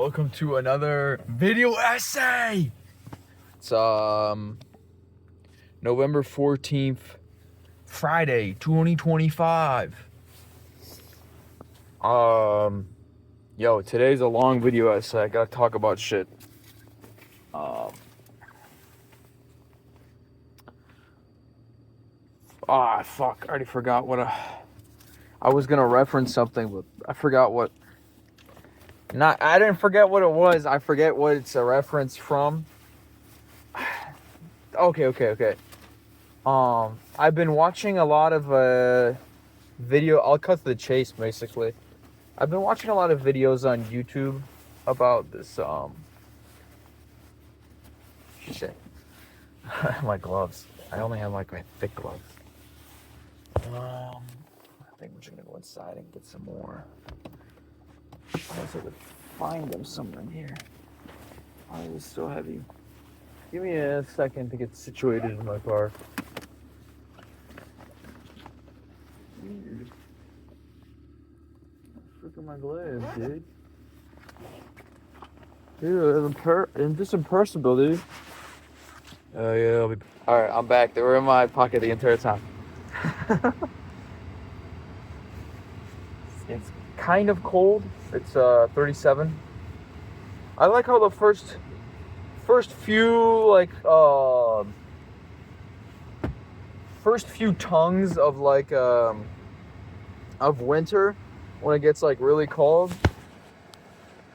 welcome to another video essay. It's November 14th, Friday, 2025. Yo, today's a long video essay. I gotta talk about shit. Fuck, I already forgot what I was gonna reference something, but I forgot what. I didn't forget what it was. I forget what it's a reference from. Okay. I've been watching a lot of video. I'll cut to the chase, basically. I've been watching a lot of videos on YouTube about this. Shit. My gloves. I only have like my thick gloves. I think we're just gonna go inside and get some more. Unless I could find them somewhere in here. Why is it so heavy? Give me a second to get situated in my car. Weird. Look at my gloves, dude. Dude, I'm just impersonable, dude. Oh, yeah. Alright, I'm back. They were in my pocket the entire time. It's kind of cold. It's 37. I like how the first few first few tongues of of winter, when it gets like really cold,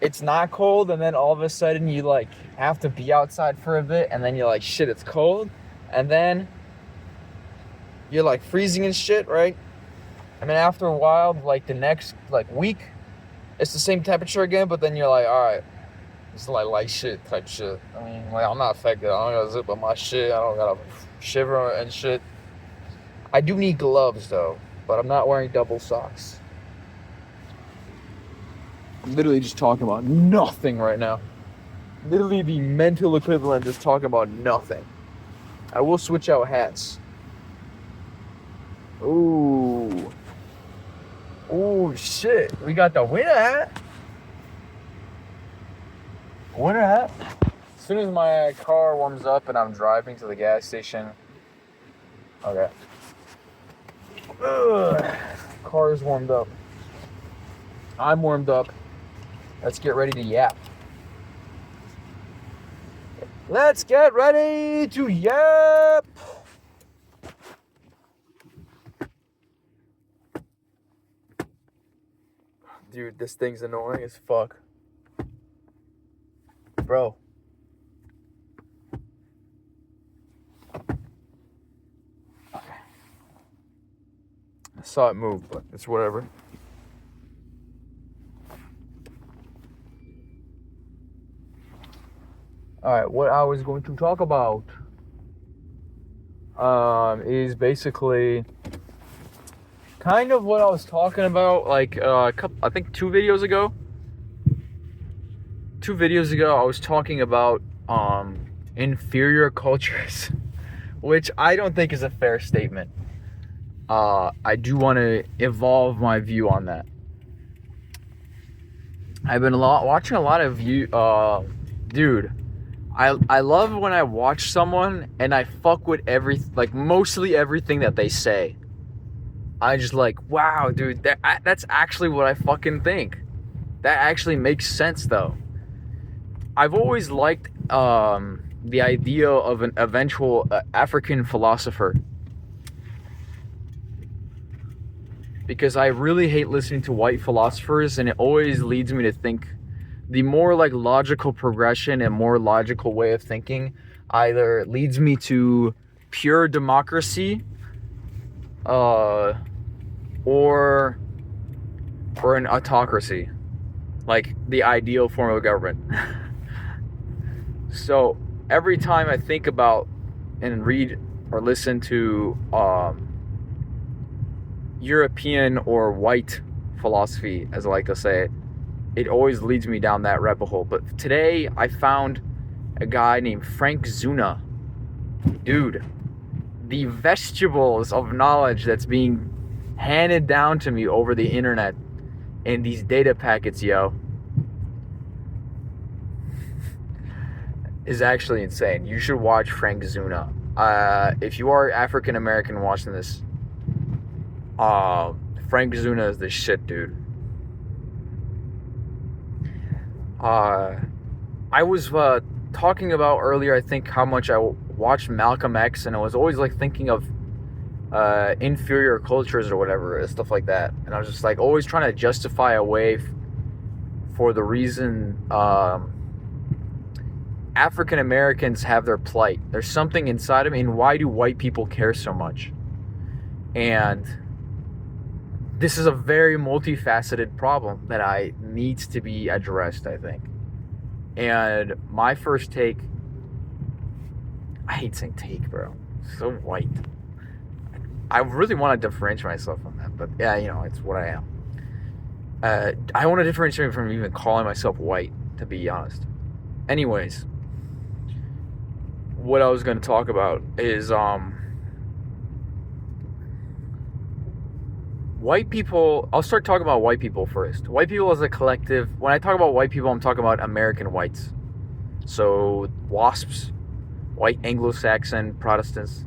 it's not cold, and then all of a sudden you like have to be outside for a bit, and then you're like, shit, it's cold, and then you're like freezing and shit, right? And then after a while, like the next week, it's the same temperature again, but then you're like, all right, it's like light shit type shit. I mean, like, I'm not affected. I don't gotta zip up my shit. I don't gotta shiver and shit. I do need gloves though, but I'm not wearing double socks. I'm literally just talking about nothing right now. Literally the mental equivalent, just talking about nothing. I will switch out hats. Ooh, shit. We got the winter hat. Winter hat. As soon as my car warms up and I'm driving to the gas station. Okay. Car's warmed up. I'm warmed up. Let's get ready to yap. Let's get ready to yap. Dude, this thing's annoying as fuck. Bro. Okay. I saw it move, but it's whatever. Alright, what I was going to talk about is basically kind of what I was talking about I think 2 videos ago. 2 videos ago, I was talking about inferior cultures, which I don't think is a fair statement. I do want to evolve my view on that. I've been watching a lot of dude. I love when I watch someone and I fuck with mostly everything that they say. I just like, wow, dude, that's actually what I fucking think. That actually makes sense, though. I've always liked the idea of an eventual African philosopher, because I really hate listening to white philosophers, and it always leads me to think the more logical progression and more logical way of thinking either leads me to pure democracy or an autocracy, like the ideal form of government. So every time I think about and read or listen to European or white philosophy, as I like to say it always leads me down that rabbit hole. But today I found a guy named Frank Zuna. Dude, the vestibles of knowledge that's being handed down to me over the internet in these data packets, yo. is actually insane. You should watch Frank Zuna. If you are African American watching this, uh, Frank Zuna is the shit, dude. Uh, I was talking about earlier, I think, how much I watched Malcolm X, and I was always like thinking of inferior cultures or whatever, stuff like that. And I was just like always trying to justify a way for the reason African Americans have their plight. There's something inside of me, and why do white people care so much? And this is a very multifaceted problem that needs to be addressed, I think. And my first take, I hate saying take, bro. So white. I really want to differentiate myself from that, but yeah, it's what I am. I want to differentiate from even calling myself white, to be honest. Anyways, what I was going to talk about is white people. I'll start talking about white people first. White people as a collective. When I talk about white people, I'm talking about American whites. So WASPs, white Anglo-Saxon Protestants,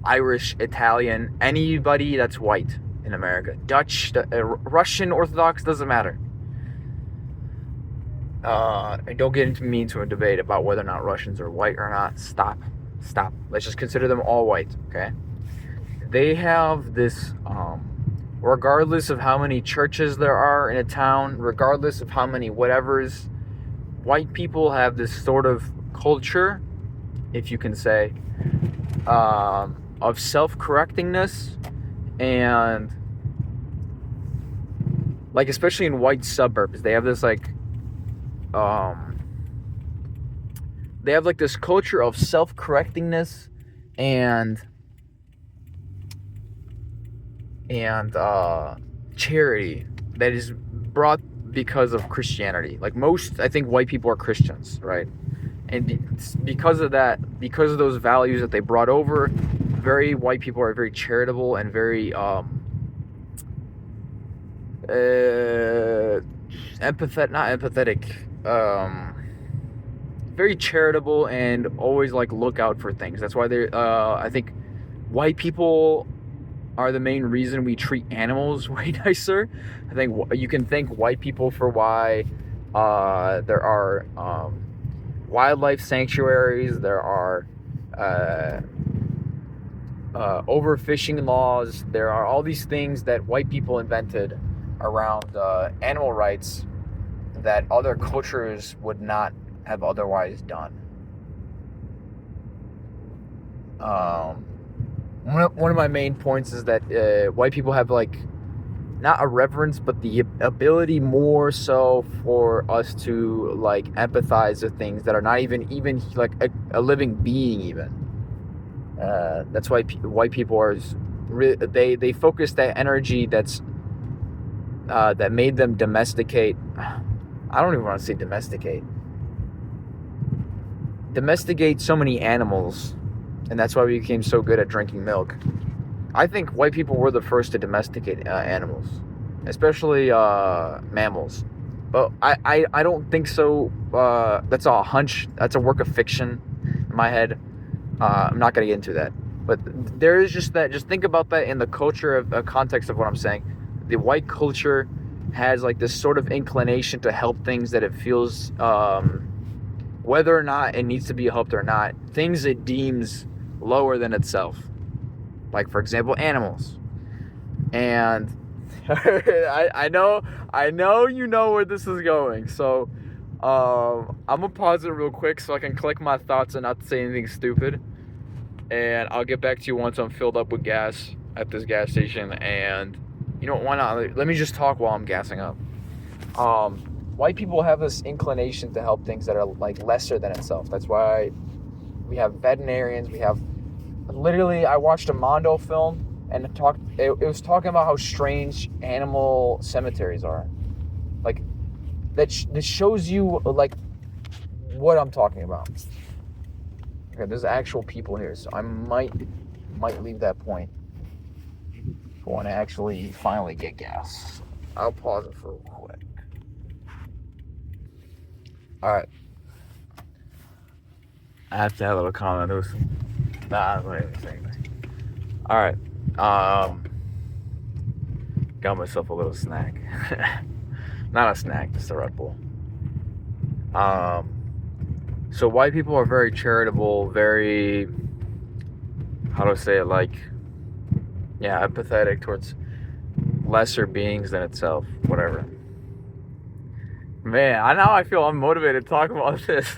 Irish, Italian, anybody that's white in America. Dutch, Russian Orthodox, doesn't matter. And don't get into a debate about whether or not Russians are white or not. Stop. Let's just consider them all white, okay? They have this, regardless of how many churches there are in a town, regardless of how many whatevers, white people have this sort of culture, if you can say, of self-correctingness, and like especially in white suburbs, they have this they have like this culture of self-correctingness and charity that is brought because of Christianity. Like most, I think white people are Christians, right? And because of that, because of those values that they brought over, very white people are very charitable and very very charitable and always like look out for things. That's why they I think white people are the main reason we treat animals way nicer. I think you can thank white people for why there are wildlife sanctuaries, there are overfishing laws, there are all these things that white people invented around animal rights that other cultures would not have otherwise done. One of my main points is that white people have like not a reverence, but the ability more so for us to like empathize with things that are not even like a living being even. That's why white people are they focus that energy that made them domesticate. I don't even want to say domesticate so many animals, and that's why we became so good at drinking milk. I think white people were the first to domesticate animals, especially mammals. But I don't think so. That's a hunch. That's a work of fiction in my head. I'm not going to get into that. But there is just that. Just think about that in the culture of context of what I'm saying. The white culture has like this sort of inclination to help things that it feels, whether or not it needs to be helped or not, things it deems lower than itself. Like, for example, animals. And I know you know where this is going. So I'm gonna pause it real quick so I can collect my thoughts and not say anything stupid. And I'll get back to you once I'm filled up with gas at this gas station. And you know what, why not? Let me just talk while I'm gassing up. White people have this inclination to help things that are like lesser than itself. That's why we have veterinarians. We have literally, I watched a Mondo film and it was talking about how strange animal cemeteries are. Like that shows you like what I'm talking about. Okay, there's actual people here, so I might leave that point for when I actually finally get gas. I'll pause it for real quick. All right. I have to have a little comment. There was some... Nah, I wasn't even saying anything. All right. Got myself a little snack. Not a snack, just a Red Bull. So white people are very charitable, very, how do I say it, like, yeah, empathetic towards lesser beings than itself, whatever. Man, now I feel unmotivated to talk about this.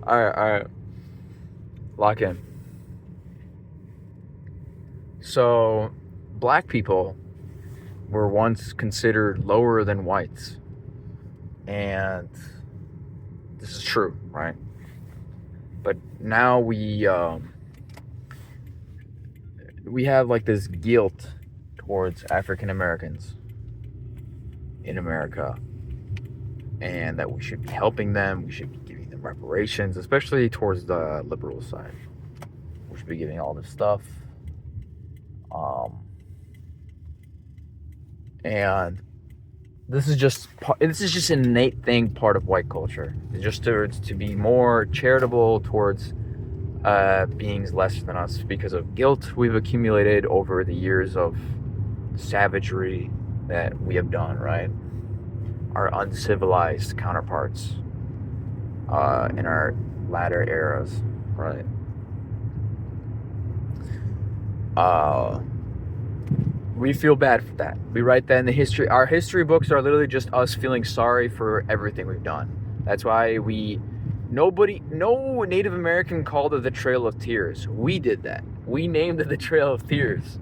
All right. Lock in. So, black people were once considered lower than whites. And this is true, right? But now we have like this guilt towards African Americans in America, and that we should be helping them, we should be giving them reparations, especially towards the liberal side. We should be giving all this stuff. And this is just an innate thing, part of white culture. It's just to be more charitable towards beings less than us because of guilt we've accumulated over the years of savagery that we have done, right? Our uncivilized counterparts in our latter eras, right? We feel bad for that. We write that in the history. Our history books are literally just us feeling sorry for everything we've done. That's why no Native American called it the Trail of Tears. We did that. We named it the Trail of Tears.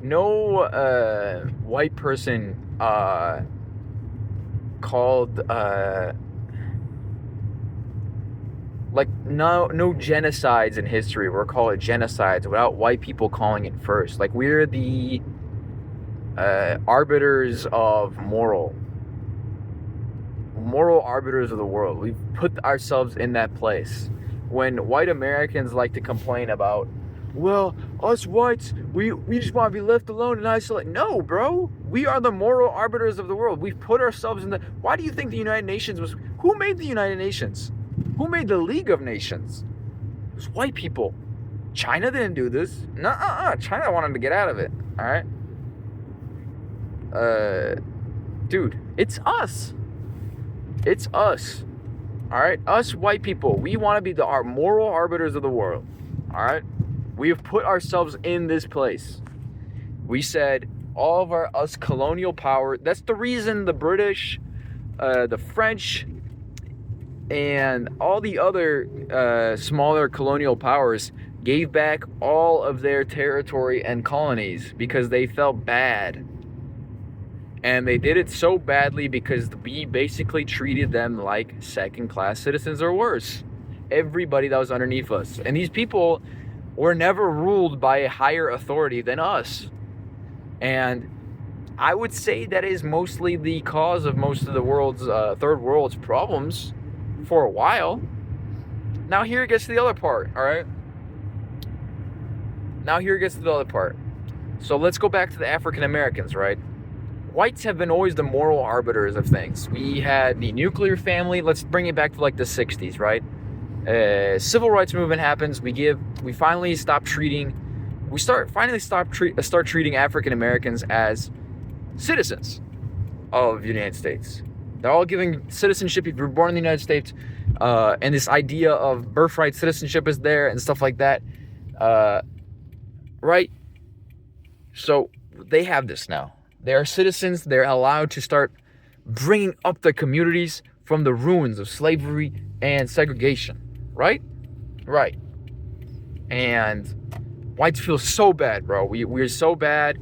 No white person called no genocides in history were called genocides without white people calling it first. Like, we're the arbiters of moral arbiters of the world. We've put ourselves in that place. When white Americans like to complain about, well, us whites, we just want to be left alone and isolated. No, bro. We are the moral arbiters of the world. We've put ourselves in the... Why do you think the United Nations was... Who made the United Nations? Who made the League of Nations? It was white people. China didn't do this. Nuh-uh. China wanted to get out of it. All right? Dude, it's us. It's us. All right? Us white people. We want to be our moral arbiters of the world. All right? We have put ourselves in this place. We said all of us colonial power. That's the reason the British, the French, and all the other smaller colonial powers gave back all of their territory and colonies, because they felt bad. And they did it so badly because we basically treated them like second-class citizens or worse. Everybody that was underneath us. And these people were never ruled by a higher authority than us. And I would say that is mostly the cause of most of the world's third world's problems for a while. Now here it gets to the other part, all right? So let's go back to the African Americans, right? Whites have been always the moral arbiters of things. We had the nuclear family. Let's bring it back to like the 60s, right? Civil rights movement happens. We finally stop treating African Americans as citizens of the United States. They're all giving citizenship if you're born in the United States, and this idea of birthright citizenship is there and stuff like that, right? So they have this now. They are citizens. They're allowed to start bringing up their communities from the ruins of slavery and segregation, right? Right. And whites feel so bad, bro. We're so bad.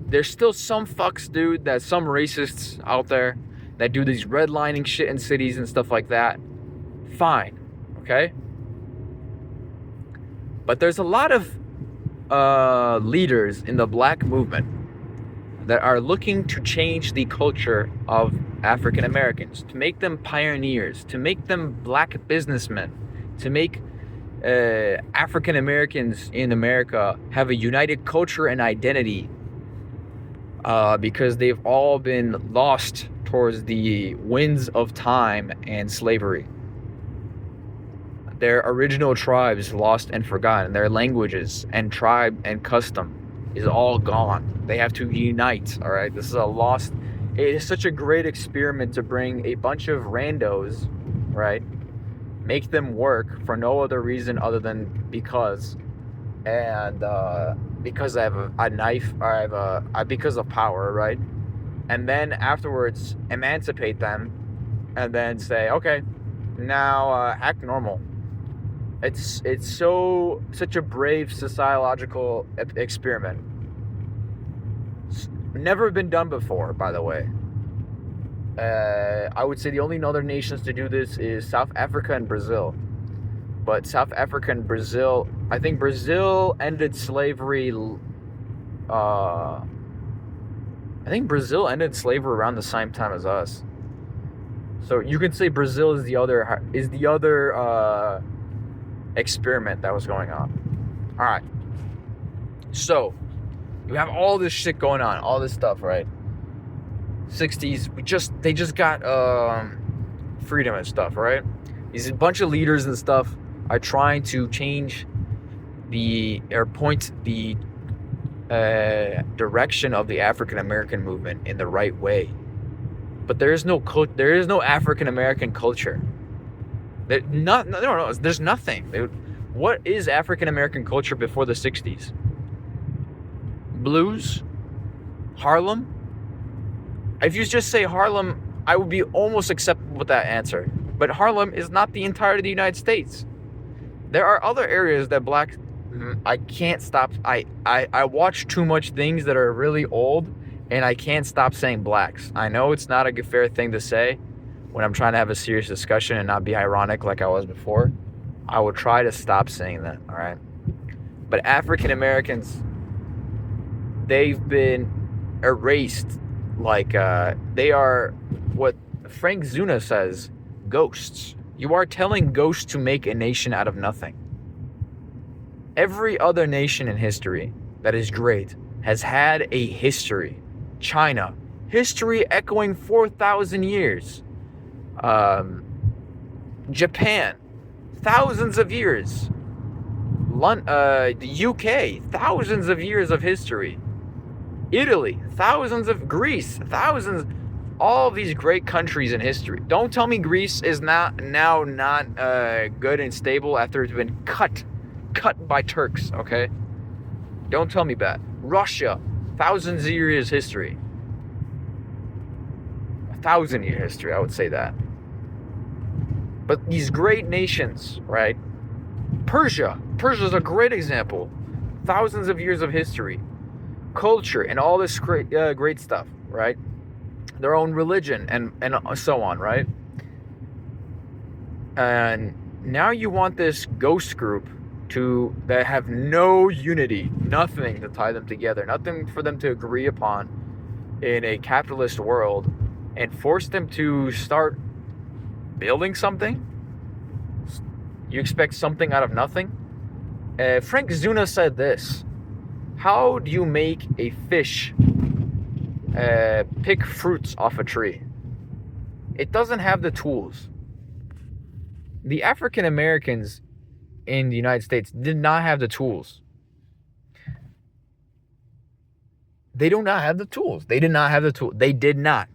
There's still some fucks, dude, that some racists out there that do these redlining shit in cities and stuff like that. Fine, okay? But there's a lot of leaders in the black movement that are looking to change the culture of African Americans, to make them pioneers, to make them black businessmen, to make African Americans in America have a united culture and identity, because they've all been lost towards the winds of time and slavery. their original tribes lost and forgotten. Their languages and tribe and custom is all gone. They have to unite, all right? This is a lost... It is such a great experiment to bring a bunch of randos, right? Make them work for no other reason other than because. And because I have a knife, or because of power, right? And then afterwards emancipate them and then say, okay, now act normal. It's such a brave sociological experiment. It's never been done before, by the way. I would say the only other nations to do this is South Africa and Brazil. But South Africa and Brazil, I think Brazil ended slavery. I think Brazil ended slavery around the same time as us. So you can say Brazil is the other experiment that was going on. All right. So you have all this shit going on, all this stuff, right? 60s, they just got freedom and stuff, right? These bunch of leaders and stuff are trying to change point the direction of the African American movement in the right way. But there is no African American culture. There's nothing. What is African American culture before the 60s? Blues? Harlem? If you just say Harlem, I would be almost acceptable with that answer. But Harlem is not the entirety of the United States. There are other areas that black... I can't stop... I watch too much things that are really old, and I can't stop saying blacks. I know it's not a fair thing to say when I'm trying to have a serious discussion and not be ironic like I was before. I will try to stop saying that, all right? But African Americans, they've been erased. Like, they are what Frank Zuna says, ghosts. You are telling ghosts to make a nation out of nothing. Every other nation in history that is great has had a history. China, history echoing 4,000 years. Japan, thousands of years. The UK, thousands of years of history. Italy, Greece, thousands, all of these great countries in history. Don't tell me Greece is not good and stable after it's been cut by Turks, okay? Don't tell me that. Russia, thousands of years history. 1,000-year history, I would say that. But these great nations, right? Persia's a great example. Thousands of years of history. Culture and all this great stuff, right? Their own religion and so on, right? And now you want this ghost group that have no unity, nothing to tie them together, nothing for them to agree upon in a capitalist world, and force them to start building something? You expect something out of nothing? Frank Zuna said this: how do you make a fish pick fruits off a tree? It doesn't have the tools. The African Americans in the United States did not have the tools. They do not have the tools. They did not have the tools. They did not.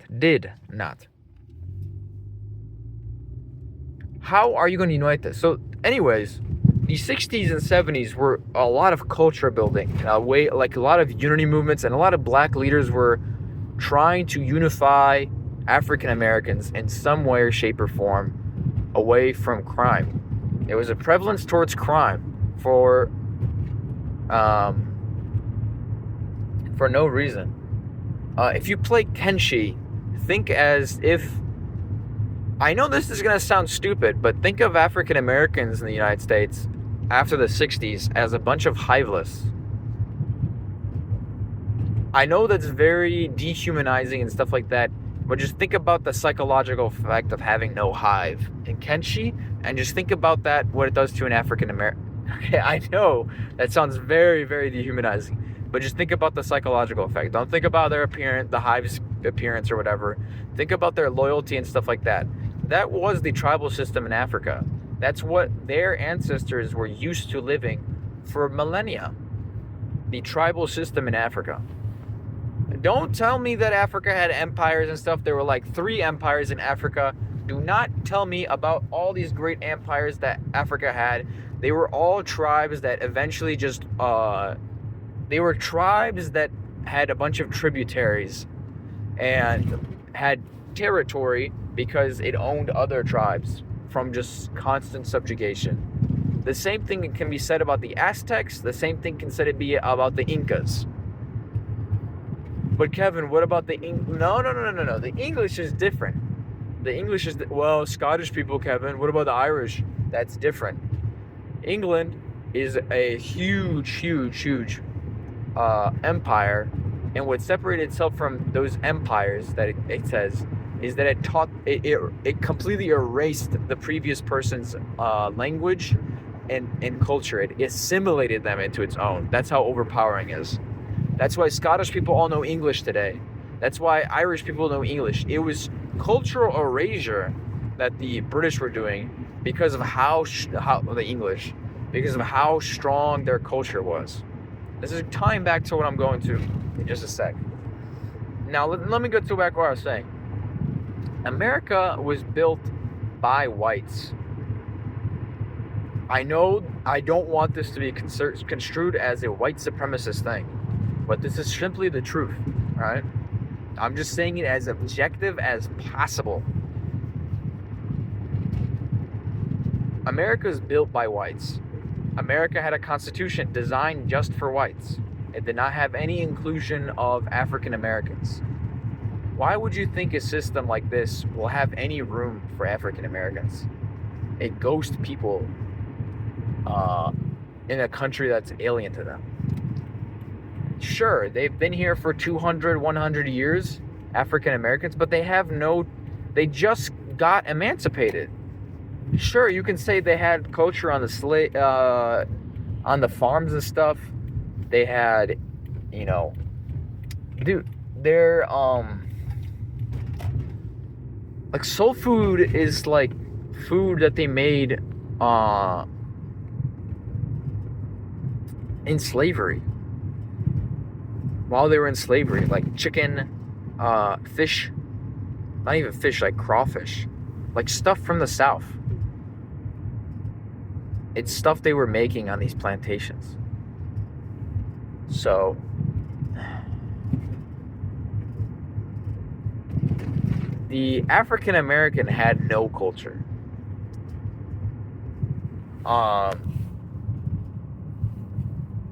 How are you going to unite this? So, anyways, the 60s and 70s were a lot of culture building, like a lot of unity movements, and a lot of black leaders were trying to unify African Americans in some way, shape, or form away from crime. There was a prevalence towards crime for no reason. If you play Kenshi, think as if... I know this is going to sound stupid, but think of African Americans in the United States after the 60s as a bunch of hiveless. I know that's very dehumanizing and stuff like that, but just think about the psychological effect of having no hive in Kenshi, and just think about that, what it does to an African American. Okay, I know that sounds very, very dehumanizing, but just think about the psychological effect. Don't think about their appearance, the hive's appearance or whatever. Think about their loyalty and stuff like that. That was the tribal system in Africa. That's what their ancestors were used to living for millennia. The tribal system in Africa. Don't tell me that Africa had empires and stuff. There were like 3 empires in Africa. Do not tell me about all these great empires that Africa had. They were all tribes that eventually just, they were tribes that had a bunch of tributaries and had territory because it owned other tribes from just constant subjugation. The same thing can be said about the Aztecs. The same thing can be about the Incas. But Kevin, what about the No. The English is different. The English is Scottish people, Kevin. What about the Irish? That's different. England is a huge empire, and what separated itself from those empires that it says is that it completely erased the previous person's language and culture. It assimilated them into its own. That's how overpowering it is. That's why Scottish people all know English today. That's why Irish people know English. It was cultural erasure that the British were doing because of how the English, because of how strong their culture was. This is tying back to what I'm going to in just a sec. Now let me go to back what I was saying. America was built by whites. I know I don't want this to be construed as a white supremacist thing, but this is simply the truth, right? I'm just saying it as objective as possible. America is built by whites. America had a constitution designed just for whites. It did not have any inclusion of African Americans. Why would you think a system like this will have any room for African Americans? A ghost people in a country that's alien to them. Sure, they've been here for 200, 100 years, African Americans, but they just got emancipated. Sure, you can say they had culture on the farms and stuff. They had, they're like soul food is like food that they made in slavery. While they were in slavery, like chicken, fish, not even fish, like crawfish, like stuff from the South. It's stuff they were making on these plantations. So, the African American had no culture.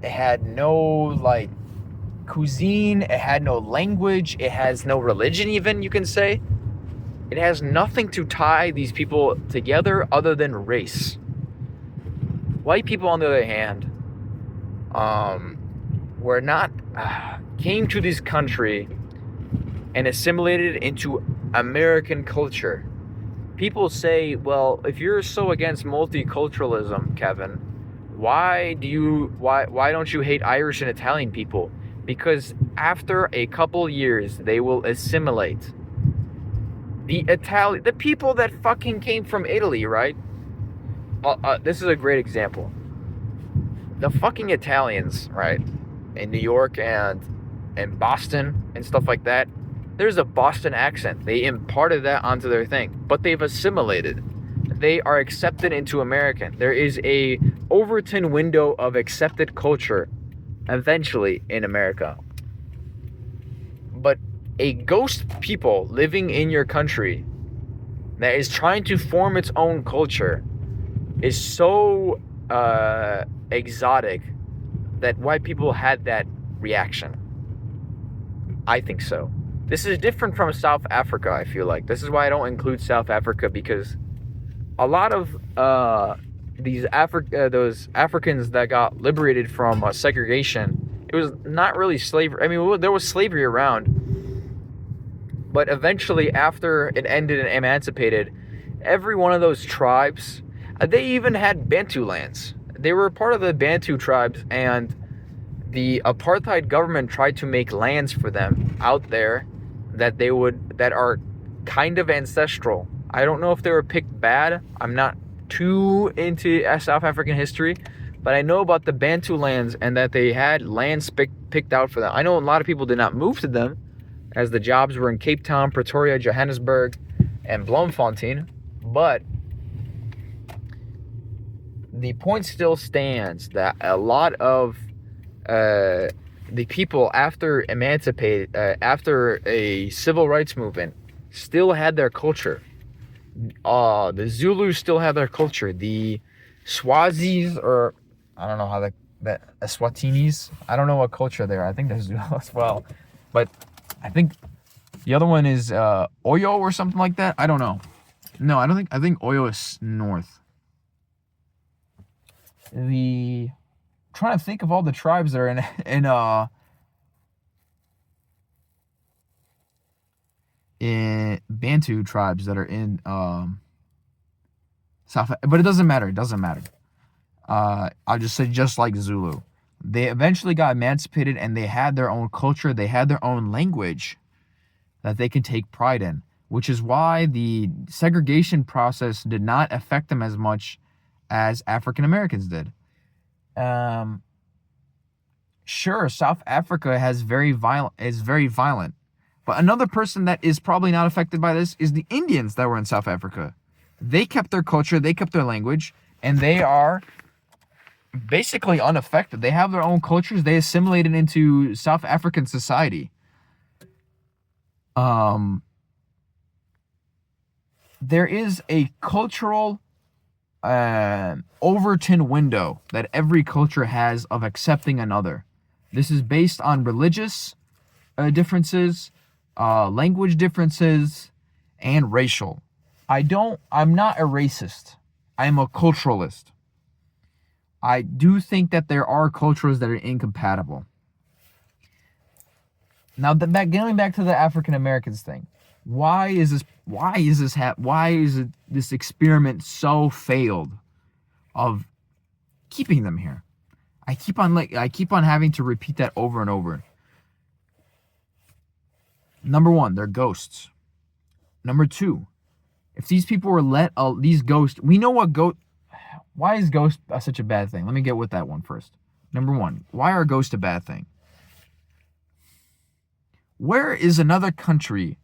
It had no, cuisine. It had no language. It has no religion, even, you can say. It has nothing to tie these people together other than race. White people, on the other hand, came to this country and assimilated into American culture. People say, well, if you're so against multiculturalism, Kevin, why don't you hate Irish and Italian people? Because after a couple years, they will assimilate. The people that fucking came from Italy, right? This is a great example. The fucking Italians, right, in New York and Boston and stuff like that, there's a Boston accent. They imparted that onto their thing, but they've assimilated. They are accepted into American. There is a Overton window of accepted culture eventually in America. But a ghost people living in your country that is trying to form its own culture is so exotic that white people had that reaction. I think so. This is different from South Africa, I feel like. This is why I don't include South Africa, because a lot of those Africans that got liberated from segregation, it was not really slavery. I mean, there was slavery around, but eventually, after it ended and emancipated, every one of those tribes, they even had Bantu lands. They were part of the Bantu tribes, and the apartheid government tried to make lands for them out there that are kind of ancestral. I don't know if they were picked bad. I'm not too into South African history, but I know about the Bantu lands and that they had lands picked out for them. I know a lot of people did not move to them, as the jobs were in Cape Town, Pretoria, Johannesburg, and Bloemfontein, but the point still stands that a lot of the people after after a civil rights movement still had their culture. The Zulus still have their culture. The Swazis, or I don't know how that Swatinis, I don't know what culture they are. I think they're Zulu as well, but I think the other one is Oyo or something like that. I don't know. No, I don't think. I think Oyo is north. I'm trying to think of all the tribes that are in Bantu tribes that are in South, but it doesn't matter. It doesn't matter. I'll just say, just like Zulu, they eventually got emancipated and they had their own culture. They had their own language that they can take pride in, which is why the segregation process did not affect them as much as African Americans did. Sure, South Africa is very violent, but another person that is probably not affected by this is the Indians that were in South Africa. They kept their culture, they kept their language, and they are basically unaffected. They have their own cultures. They assimilated into South African society. There is a cultural Overton window that every culture has of accepting another. This is based on religious differences, language differences, and racial. I'm not a racist. I'm a culturalist. I do think that there are cultures that are incompatible. Now, going back to the African Americans thing, why is this experiment so failed of keeping them here? I keep on having to repeat that over and over. Number one, they're ghosts. Number two, if these people were these ghosts, we know what why is ghost such a bad thing? Let me get with that one first. Number one, why are ghosts a bad thing? Where is another country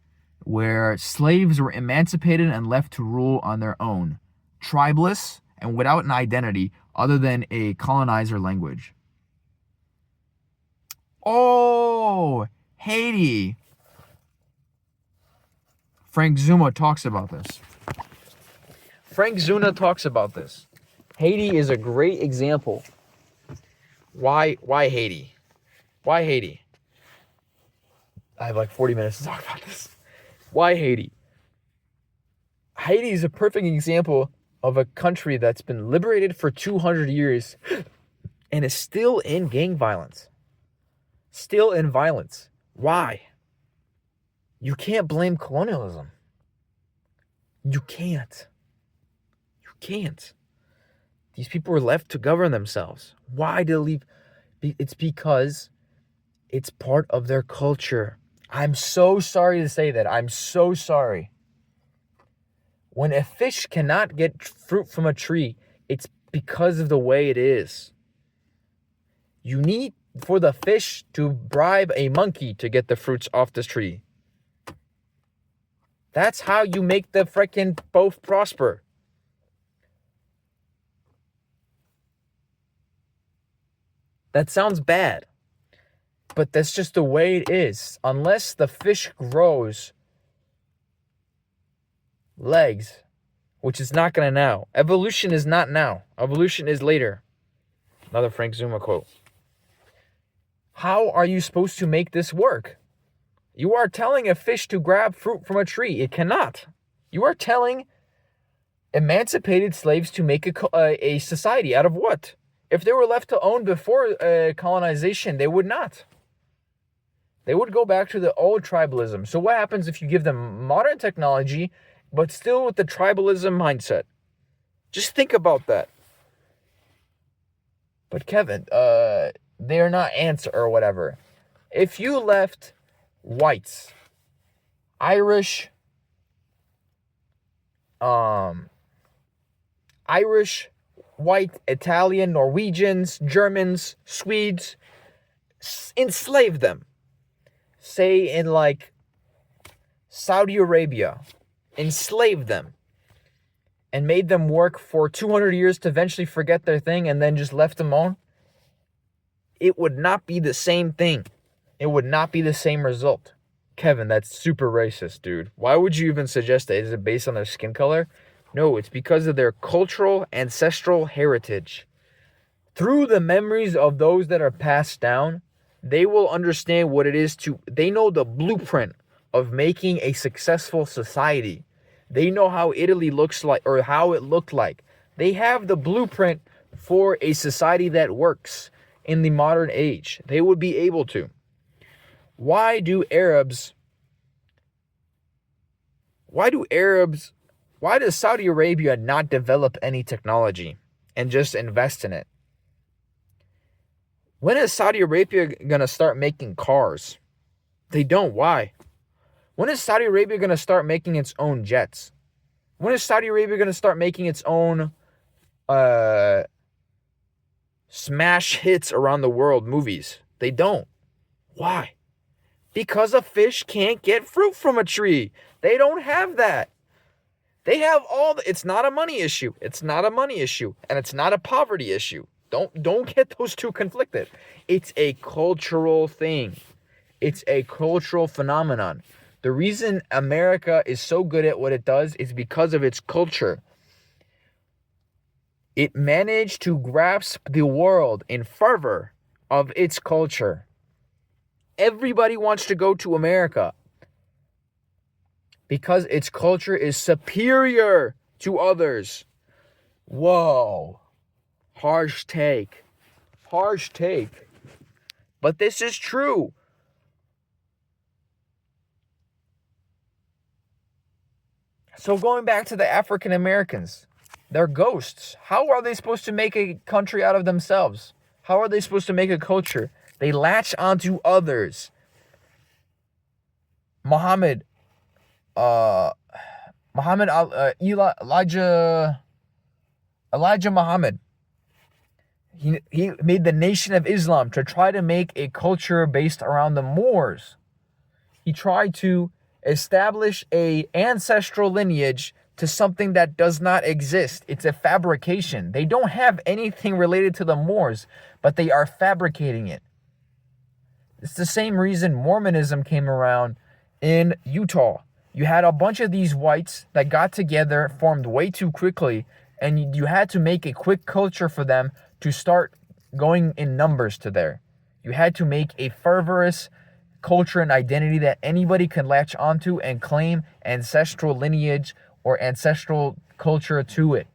where slaves were emancipated and left to rule on their own, tribeless and without an identity other than a colonizer language? Oh, Haiti. Frank Zuma talks about this. Haiti is a great example. Why Haiti? Why Haiti? I have like 40 minutes to talk about this. Why Haiti? Haiti is a perfect example of a country that's been liberated for 200 years and is still in gang violence. Still in violence. Why? You can't blame colonialism. You can't. These people were left to govern themselves. Why did they leave? It's because it's part of their culture. I'm so sorry to say that. I'm so sorry. When a fish cannot get fruit from a tree, it's because of the way it is. You need for the fish to bribe a monkey to get the fruits off this tree. That's how you make the frickin' both prosper. That sounds bad, but that's just the way it is. Unless the fish grows legs, which is not gonna now. Evolution is not now. Evolution is later. Another Frank Zuma quote. How are you supposed to make this work? You are telling a fish to grab fruit from a tree. It cannot. You are telling emancipated slaves to make a society out of what? If they were left to own before colonization, they would not. They would go back to the old tribalism. So what happens if you give them modern technology, but still with the tribalism mindset? Just think about that. But Kevin, they're not ants or whatever. If you left whites, Irish, Irish, white, Italian, Norwegians, Germans, Swedes, enslave them. Say in like Saudi Arabia, enslave them and made them work for 200 years to eventually forget their thing and then just left them alone, it would not be the same thing. It would not be the same result. Kevin, that's super racist, dude. Why would you even suggest that? Is it based on their skin color? No, it's because of their cultural, ancestral heritage. Through the memories of those that are passed down, they will understand what it is they know the blueprint of making a successful society. They know how Italy looks like, or how it looked like. They have the blueprint for a society that works in the modern age. They would be able to. Why does Saudi Arabia not develop any technology and just invest in it? When is Saudi Arabia going to start making cars? They don't. Why? When is Saudi Arabia going to start making its own jets? When is Saudi Arabia going to start making its own smash hits around the world movies? They don't. Why? Because a fish can't get fruit from a tree. They don't have that. They have it's not a money issue. It's not a money issue. And it's not a poverty issue. Don't get those two conflicted. It's a cultural thing. It's a cultural phenomenon. The reason America is so good at what it does is because of its culture. It managed to grasp the world in fervor of its culture. Everybody wants to go to America because its culture is superior to others. Whoa. Harsh take. Harsh take. But this is true. So going back to the African Americans, they're ghosts. How are they supposed to make a country out of themselves? How are they supposed to make a culture? They latch onto others. Elijah Muhammad. He made the Nation of Islam to try to make a culture based around the Moors. He tried to establish a ancestral lineage to something that does not exist. It's a fabrication. They don't have anything related to the Moors, but they are fabricating it. It's the same reason Mormonism came around in Utah. You had a bunch of these whites that got together, formed way too quickly, and you had to make a quick culture for them to start going in numbers to there. You had to make a fervorous culture and identity that anybody can latch onto and claim ancestral lineage or ancestral culture to it.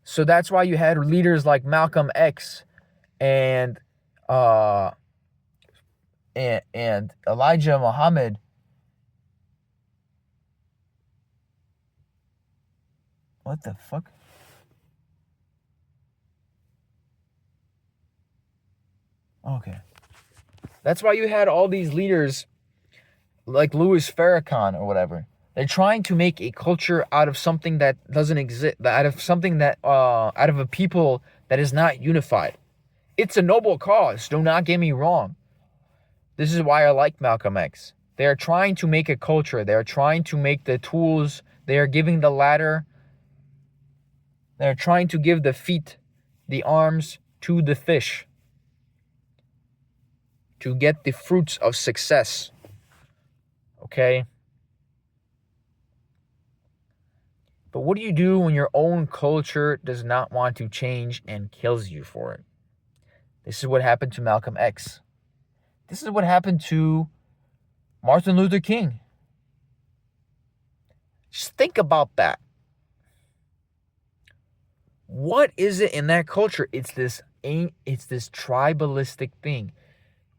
So that's why you had leaders like Malcolm X and Elijah Muhammad. What the fuck? Okay. That's why you had all these leaders like Louis Farrakhan or whatever. They're trying to make a culture out of something that doesn't exist, out of a people that is not unified. It's a noble cause, do not get me wrong. This is why I like Malcolm X. They are trying to make a culture. They are trying to make the tools. They are giving the ladder. They're trying to give the feet, the arms to the fish to get the fruits of success. Okay? But what do you do when your own culture does not want to change and kills you for it? This is what happened to Malcolm X. This is what happened to Martin Luther King. Just think about that. What is it in that culture? It's this tribalistic thing.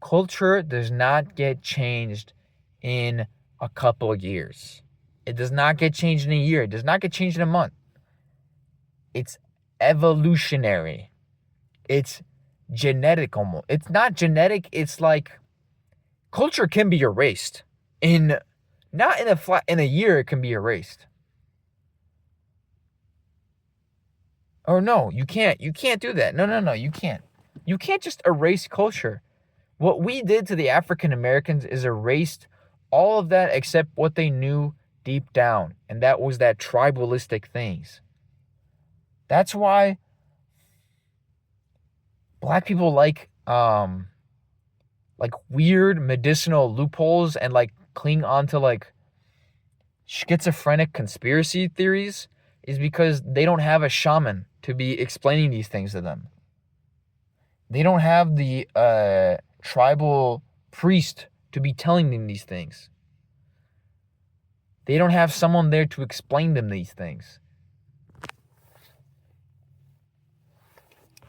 Culture does not get changed in a couple of years. It does not get changed in a year. It does not get changed in a month. It's evolutionary. It's genetic almost. It's not genetic. It's like culture can be erased. In a year it can be erased. Or no, you can't. You can't do that. No, you can't. You can't just erase culture. What we did to the African Americans is erased all of that except what they knew deep down, and that was that tribalistic things. That's why black people like weird medicinal loopholes and like cling onto like schizophrenic conspiracy theories, is because they don't have a shaman to be explaining these things to them. They don't have the tribal priest to be telling them these things. They don't have someone there to explain them these things.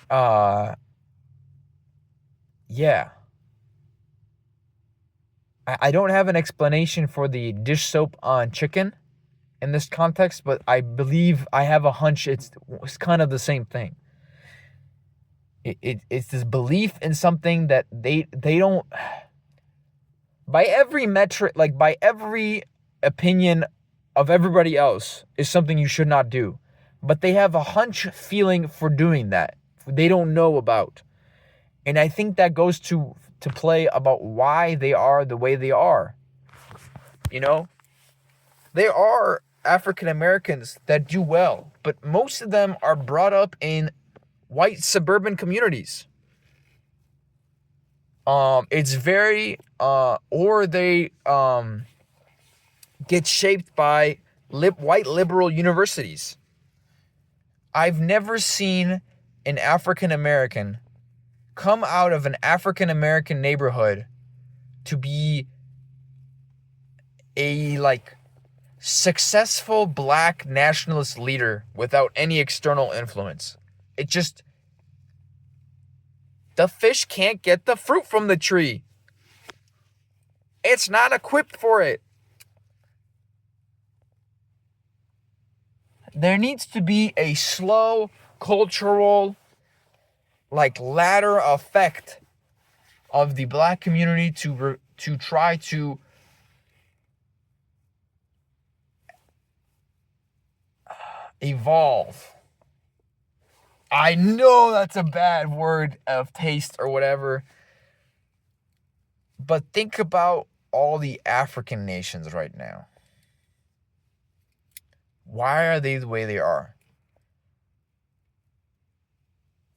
Yeah. I don't have an explanation for the dish soap on chicken in this context, but I believe I have a hunch it's kind of the same thing. It's this belief in something that they don't, by every metric, like by every opinion of everybody else, is something you should not do. But they have a hunch feeling for doing that they don't know about. And I think that goes to play about why they are the way they are. You know? There are African Americans that do well, but most of them are brought up in white suburban communities. It's very, or they get shaped by white liberal universities. I've never seen an African American come out of an African American neighborhood to be a like successful black nationalist leader without any external influence. It just, the fish can't get the fruit from the tree. It's not equipped for it. There needs to be a slow cultural like ladder effect of the black community to try to evolve. I know that's a bad word of taste or whatever, but think about all the African nations right now. Why are they the way they are?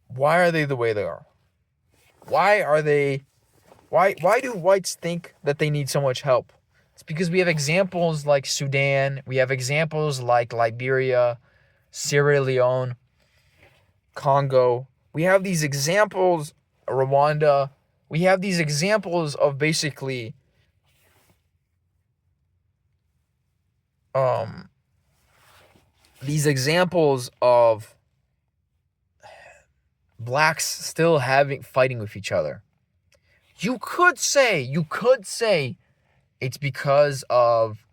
Why are they the way they are? Why do whites think that they need so much help? It's because we have examples like Sudan, we have examples like Liberia, Sierra Leone, Congo. We have these examples, Rwanda. We have these examples of basically these examples of blacks still fighting with each other. You could say it's because of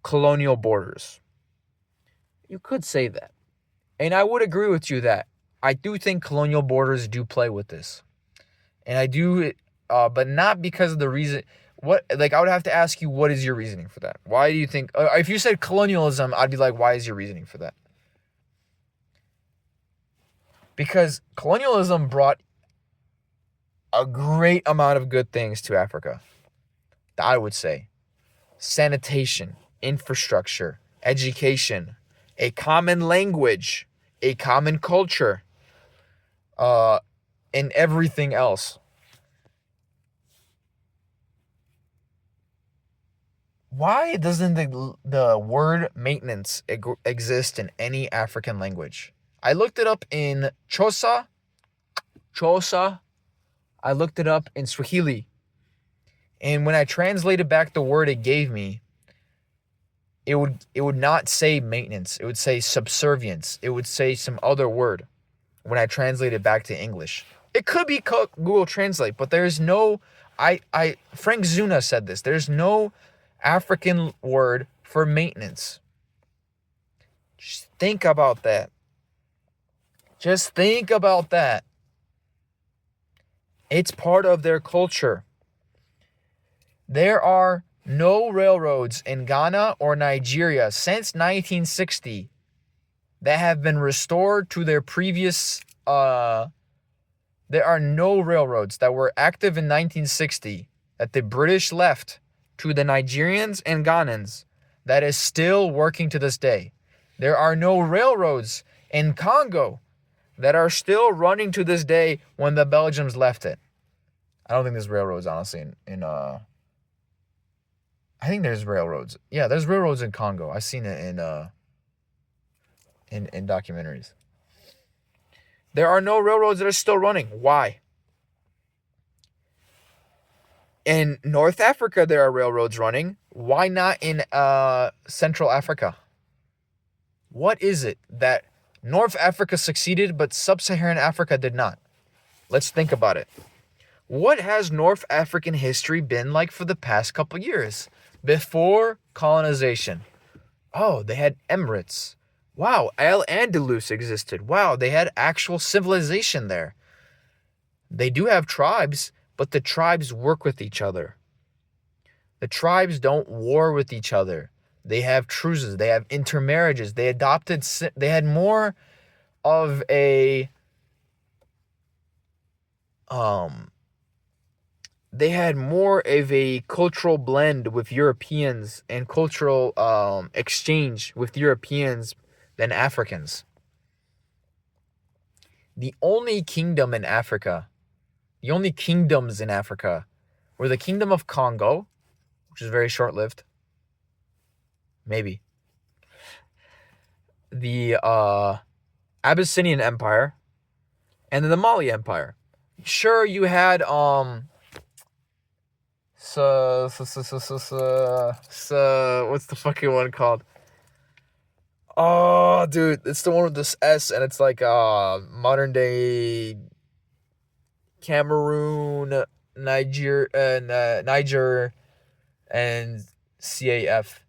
colonial borders. You could say that. And I would agree with you that I do think colonial borders do play with this. And I do, but not because of the reason. I would have to ask you, what is your reasoning for that? Why do you think, if you said colonialism, I'd be like, why is your reasoning for that? Because colonialism brought a great amount of good things to Africa, I would say. Sanitation, infrastructure, education, a common language, a common culture, and everything else. Why doesn't the word maintenance exist in any African language? I looked it up in Xhosa. I looked it up in Swahili. And when I translated back the word it gave me, it would not say maintenance. It would say subservience. It would say some other word when I translate it back to English. It could be Google Translate, but there's no, Frank Zuna said this, there's no African word for maintenance. Just think about that. Just think about that. It's part of their culture. There are no railroads in Ghana or Nigeria since 1960. that have been restored to their previous. There are no railroads that were active in 1960 that the British left to the Nigerians and Ghanans that is still working to this day. There are no railroads in Congo that are still running to this day when the Belgians left it. I don't think there's railroads, honestly, I think there's railroads. Yeah, there's railroads in Congo. I've seen it in documentaries. There are no railroads that are still running. Why? In North Africa, there are railroads running. Why not in Central Africa? What is it that North Africa succeeded, but Sub-Saharan Africa did not? Let's think about it. What has North African history been like for the past couple years before colonization? Oh, they had emirates. Wow, Al-Andalus existed. Wow, they had actual civilization there. They do have tribes, but the tribes work with each other. The tribes don't war with each other. They have truces. They have intermarriages. They had more of a they had more of a cultural blend with Europeans and cultural exchange with Europeans than Africans. The only kingdoms in Africa were the Kingdom of Congo, which is very short-lived. Maybe. The Abyssinian Empire, and then the Mali Empire. Sure, you had what's the fucking one called? Oh, dude, it's the one with this S, and it's like modern day Cameroon, Niger, and CAF.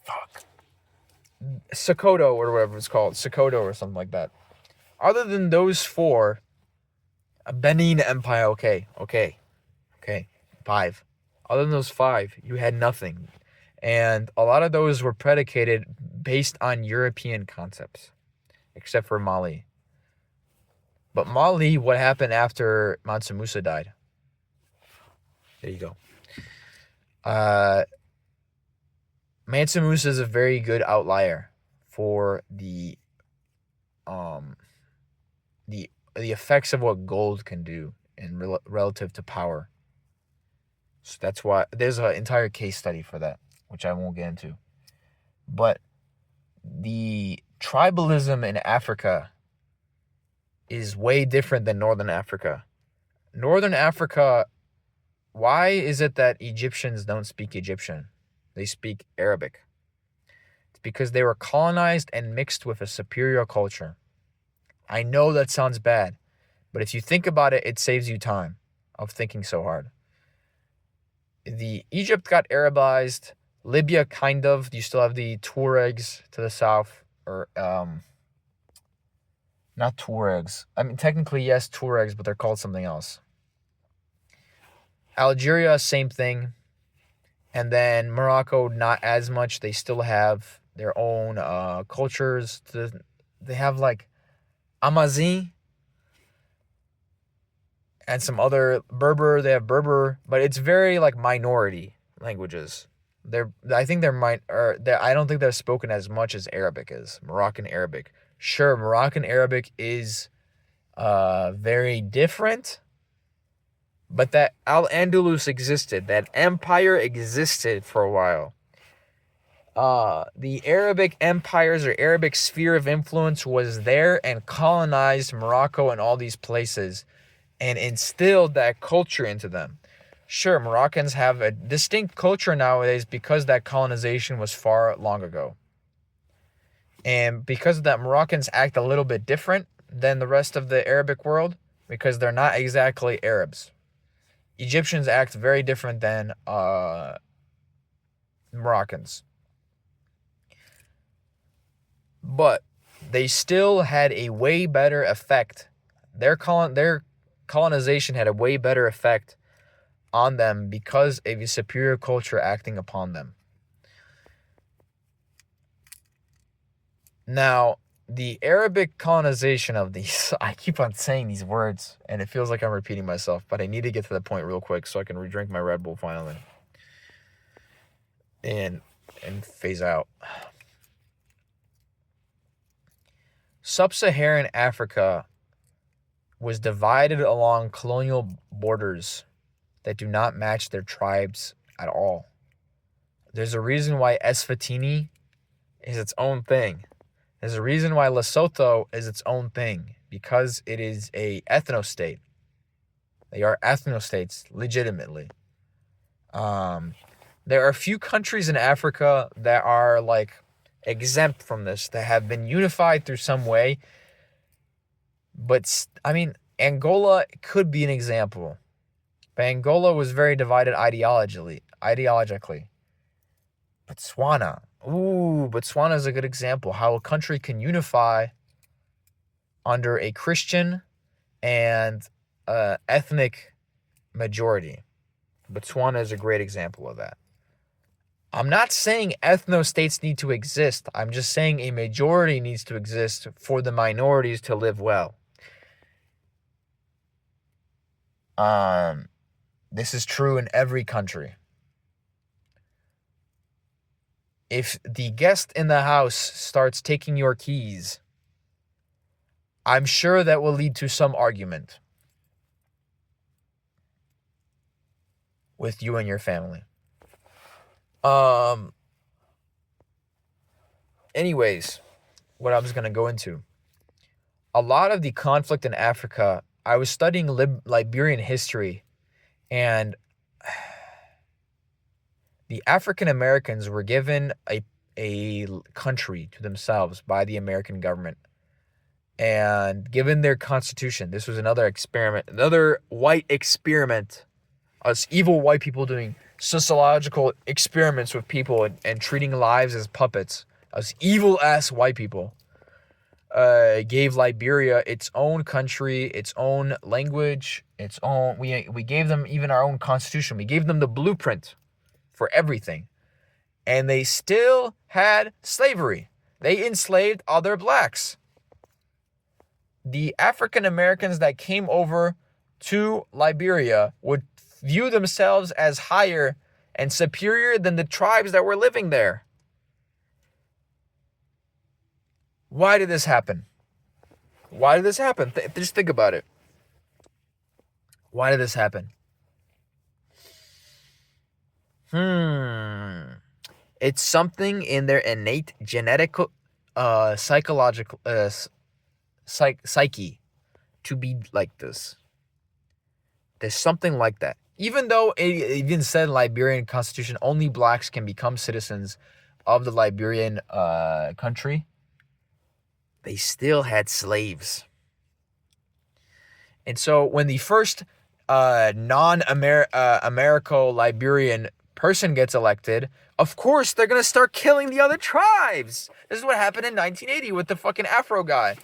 Fuck. Sokoto or whatever it's called, Sokoto or something like that. Other than those four, Benin Empire, okay, 5. Other than those 5, you had nothing. And a lot of those were predicated based on European concepts, except for Mali. But Mali, what happened after Mansa Musa died? There you go. Mansa Musa is a very good outlier for the effects of what gold can do in relative to power. So that's why there's an entire case study for that, which I won't get into. But the tribalism in Africa is way different than Northern Africa. Northern Africa, why is it that Egyptians don't speak Egyptian? They speak Arabic. It's because they were colonized and mixed with a superior culture. I know that sounds bad, but if you think about it, it saves you time of thinking so hard. Egypt got Arabized. Libya, kind of. You still have the Tuaregs to the south, or not Tuaregs. I mean, technically, yes, Tuaregs, but they're called something else. Algeria, same thing. And then Morocco, not as much. They still have their own cultures. They have like Amazigh and some other Berber. They have Berber, but it's very like minority languages. I don't think they're spoken as much as Arabic is. Moroccan Arabic. Sure, Moroccan Arabic is very different, but that Al-Andalus existed. That empire existed for a while. The Arabic empires or Arabic sphere of influence was there and colonized Morocco and all these places and instilled that culture into them. Sure, Moroccans have a distinct culture nowadays because that colonization was far long ago. And because of that, Moroccans act a little bit different than the rest of the Arabic world because they're not exactly Arabs. Egyptians act very different than Moroccans. But they still had a way better effect. Their colonization had a way better effect on them because of a superior culture acting upon them. Now, the Arabic colonization of these, I keep on saying these words, and it feels like I'm repeating myself, but I need to get to the point real quick so I can redrink my Red Bull finally. And phase out. Sub-Saharan Africa was divided along colonial borders that do not match their tribes at all. There's a reason why Eswatini is its own thing. There's a reason why Lesotho is its own thing, because it is a ethno-state. They are ethno-states, legitimately. There are a few countries in Africa that are like exempt from this, that have been unified through some way. But, I mean, Angola could be an example. But Angola was very divided ideologically. Botswana. Ooh, Botswana is a good example. How a country can unify under a Christian and ethnic majority. Botswana is a great example of that. I'm not saying ethno-states need to exist. I'm just saying a majority needs to exist for the minorities to live well. This is true in every country. If the guest in the house starts taking your keys, I'm sure that will lead to some argument with you and your family. Anyways, what I was going to go into. A lot of the conflict in Africa, I was studying Liberian history, and the African Americans were given a country to themselves by the American government, and given their constitution. This was another experiment, another white experiment, us evil white people doing sociological experiments with people and treating lives as puppets. Us evil ass white people gave Liberia its own country, its own language, its own. We gave them even our own constitution. We gave them the blueprint for everything, and they still had slavery. They enslaved other blacks. The African Americans that came over to Liberia would view themselves as higher and superior than the tribes that were living there. Why did this happen? Just think about it. Why did this happen? It's something in their innate genetic, psychological, psyche to be like this. There's something like that. Even though it even said in Liberian Constitution only blacks can become citizens of the Liberian country, they still had slaves. And so when the first non-Americo-Liberian person gets elected, of course they're going to start killing the other tribes. This is what happened in 1980 with the fucking Afro guy.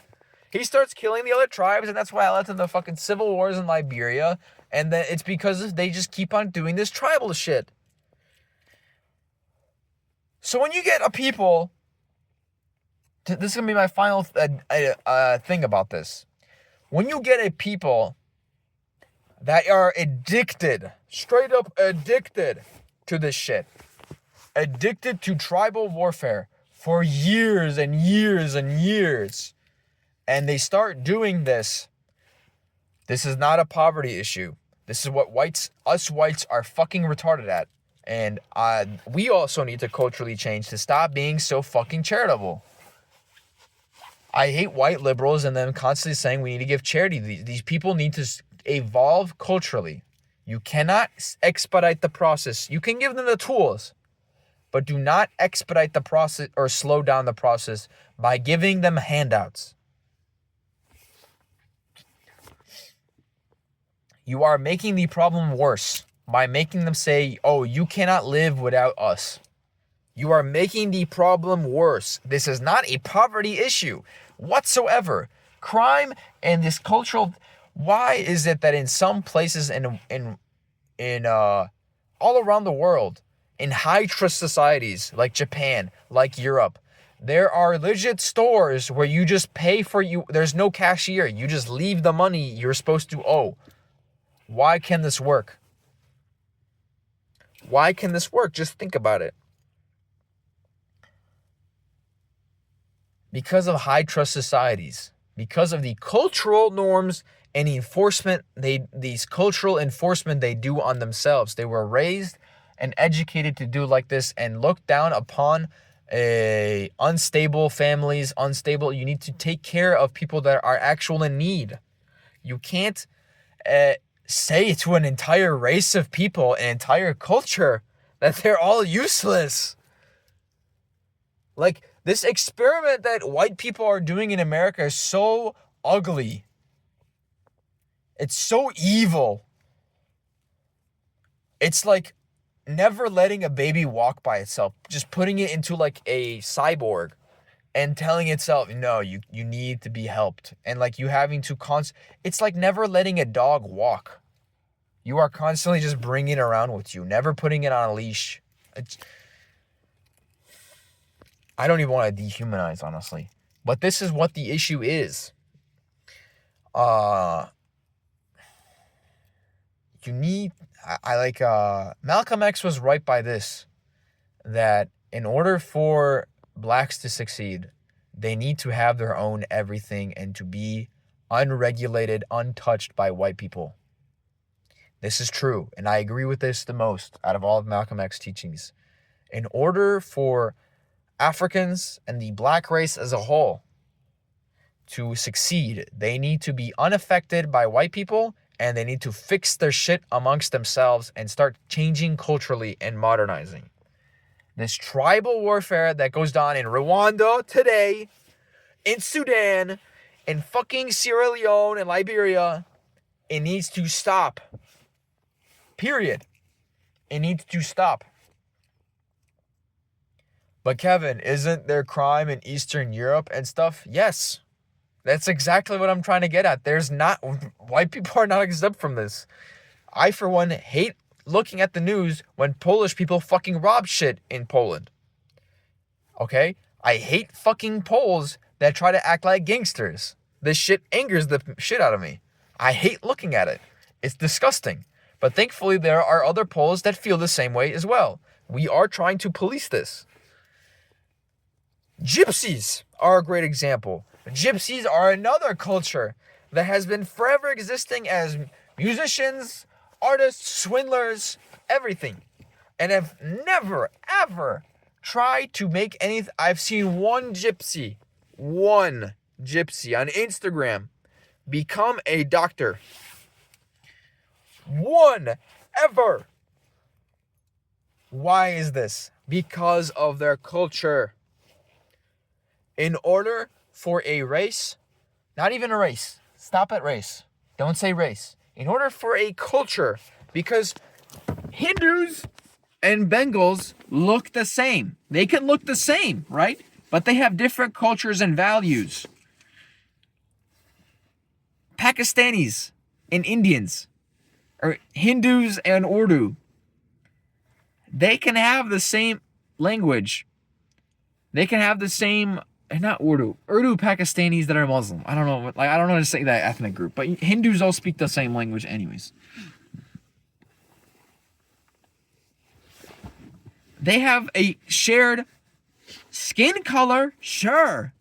He starts killing the other tribes, and that's why I led to the fucking civil wars in Liberia. And then it's because they just keep on doing this tribal shit. So when you get a people, this is going to be my final thing about this. When you get a people that are addicted, straight up addicted to this shit, addicted to tribal warfare for years and years and years, and they start doing this, this is not a poverty issue. This is what us whites are fucking retarded at. And we also need to culturally change to stop being so fucking charitable. I hate white liberals and them constantly saying we need to give charity. These people need to evolve culturally. You cannot expedite the process. You can give them the tools, but do not expedite the process or slow down the process by giving them handouts. You are making the problem worse by making them say, oh, you cannot live without us. You are making the problem worse. This is not a poverty issue whatsoever. Crime and this cultural... Why is it that in some places in all around the world, in high trust societies like Japan, like Europe, There are legit stores where you just pay for you. There's no cashier. You just leave the money you're supposed to owe. Why can this work? Why can this work? Just think about it. Because of high trust societies, because of the cultural norms and enforcement, these cultural enforcement they do on themselves. They were raised and educated to do like this and look down upon unstable families, you need to take care of people that are actual in need. You can't say to an entire race of people, an entire culture, that they're all useless. Like, this experiment that white people are doing in America is so ugly. It's so evil. It's like never letting a baby walk by itself, just putting it into like a cyborg and telling itself, no, you need to be helped. And like you having to it's like never letting a dog walk. You are constantly just bringing it around with you, never putting it on a leash. I don't even want to dehumanize, honestly. But this is what the issue is. Malcolm X was right by this, that in order for blacks to succeed, they need to have their own everything and to be unregulated, untouched by white people. This is true, and I agree with this the most out of all of Malcolm X's teachings. In order for Africans and the black race as a whole to succeed, they need to be unaffected by white people, and they need to fix their shit amongst themselves and start changing culturally and modernizing. This tribal warfare that goes on in Rwanda today, in Sudan, in fucking Sierra Leone and Liberia, it needs to stop. Period. It needs to stop. But Kevin, isn't there crime in Eastern Europe and stuff? Yes. That's exactly what I'm trying to get at. White people are not exempt from this. I, for one, hate looking at the news when Polish people fucking rob shit in Poland. Okay? I hate fucking Poles that try to act like gangsters. This shit angers the shit out of me. I hate looking at it. It's disgusting. But thankfully, there are other Poles that feel the same way as well. We are trying to police this. Gypsies are a great example. Gypsies are another culture that has been forever existing as musicians, artists, swindlers, everything. And have never, ever tried to make anything. I've seen one gypsy on Instagram become a doctor. One ever. Why is this? Because of their culture. In order for a race, not even a race, stop at race, don't say race. In order for a culture, because Hindus and Bengals look the same. They can look the same, right? But they have different cultures and values. Pakistanis and Indians, or Hindus and Urdu, they can have the same language. They can have the same, not Urdu Pakistanis that are Muslim. I don't know how to say that ethnic group, but Hindus all speak the same language anyways. They have a shared skin color, sure.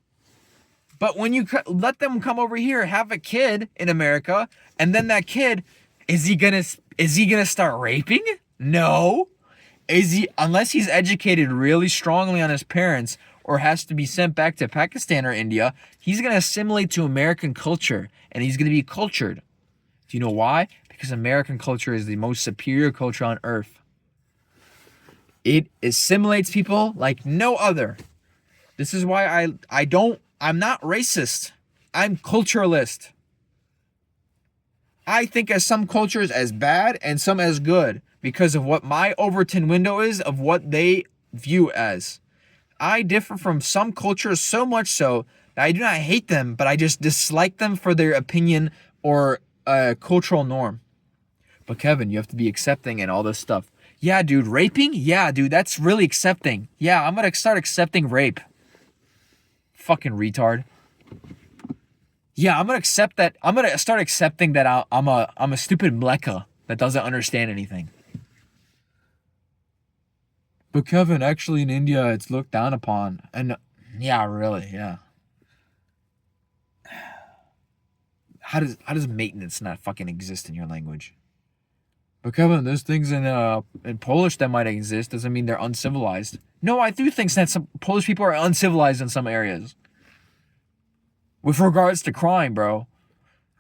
But when you let them come over here, have a kid in America, and then that kid, is he gonna start raping? No. Unless he's educated really strongly on his parents or has to be sent back to Pakistan or India, he's gonna assimilate to American culture and he's gonna be cultured. Do you know why? Because American culture is the most superior culture on earth. It assimilates people like no other. This is why I'm not racist. I'm culturalist. I think of some cultures as bad and some as good because of what my Overton window is of what they view as. I differ from some cultures so much so that I do not hate them, but I just dislike them for their opinion or cultural norm. But Kevin, you have to be accepting and all this stuff. Yeah, dude, raping? Yeah, dude, that's really accepting. Yeah, I'm going to start accepting rape. Fucking retard. Yeah, I'm gonna accept that. I'm gonna start accepting that I'm a stupid mleka that doesn't understand anything. But Kevin, actually in India, it's looked down upon. And yeah, really, yeah. How does maintenance not fucking exist in your language? But Kevin, there's things in Polish that might exist. Doesn't mean they're uncivilized. No, I do think that some Polish people are uncivilized in some areas. With regards to crime, bro.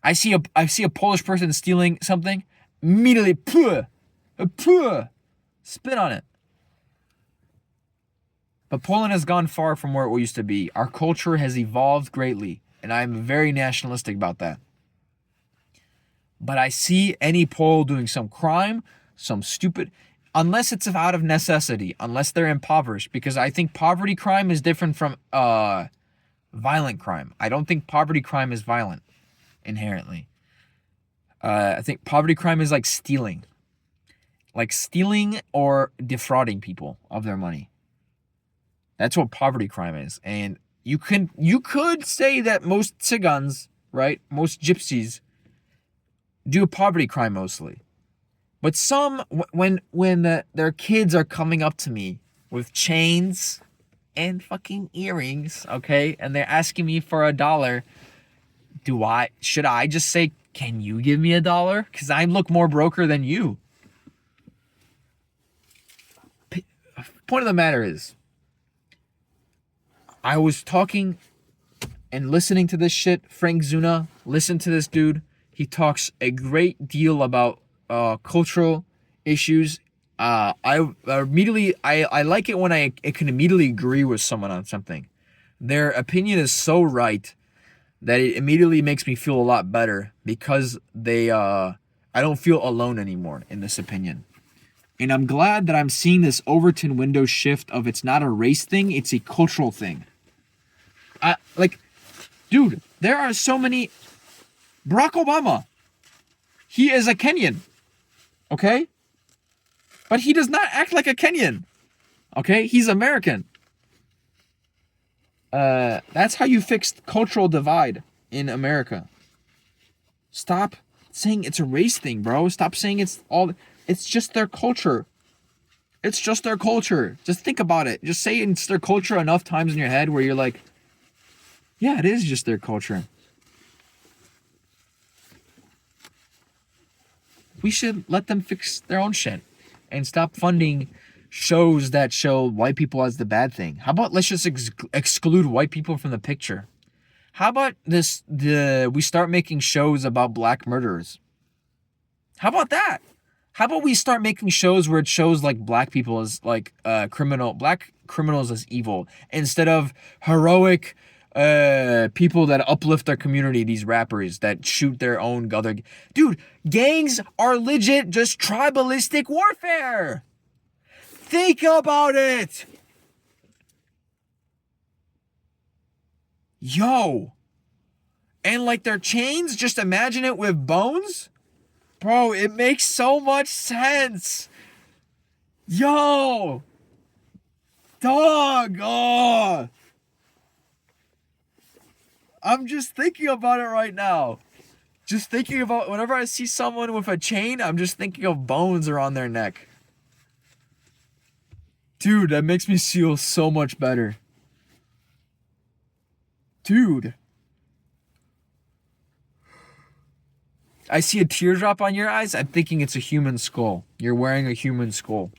I see a Polish person stealing something, immediately spit on it. But Poland has gone far from where it used to be. Our culture has evolved greatly, and I'm very nationalistic about that. But I see any Pole doing some crime, some stupid, unless it's out of necessity, unless they're impoverished, because I think poverty crime is different from violent crime. I don't think poverty crime is violent inherently. I think poverty crime is like stealing or defrauding people of their money. That's what poverty crime is. And you could say that most Tsigans, right? Most gypsies do poverty crime mostly. But some, when their kids are coming up to me with chains and fucking earrings, okay, and they're asking me for $1, should I just say, can you give me $1? Because I look more broker than you. Point of the matter is, I was talking and listening to this shit. Frank Zuna, listen to this dude. He talks a great deal about cultural issues. I like it when I can immediately agree with someone on something. Their opinion is so right that it immediately makes me feel a lot better because I don't feel alone anymore in this opinion. And I'm glad that I'm seeing this Overton window shift of it's not a race thing, it's a cultural thing. Dude, there are so many. Barack Obama, he is a Kenyan, okay? But he does not act like a Kenyan, okay? He's American. That's how you fix cultural divide in America. Stop saying it's a race thing, bro. Stop saying it's just their culture. It's just their culture. Just think about it. Just say it's their culture enough times in your head where you're like, yeah, it is just their culture. We should let them fix their own shit and stop funding shows that show white people as the bad thing. How about let's just exclude white people from the picture? How about we start making shows about black murderers? How about that? How about we start making shows where it shows like black people as like black criminals as evil instead of heroic people that uplift their community, these rappers that shoot their own other. Dude, gangs are legit just tribalistic warfare. Think about it. Yo. And like their chains, just imagine it with bones. Bro, it makes so much sense. Yo. Dog. Oh. I'm just thinking about it right now. Just thinking about whenever I see someone with a chain, I'm just thinking of bones around their neck. Dude, that makes me feel so much better. Dude. I see a teardrop on your eyes. I'm thinking it's a human skull. You're wearing a human skull.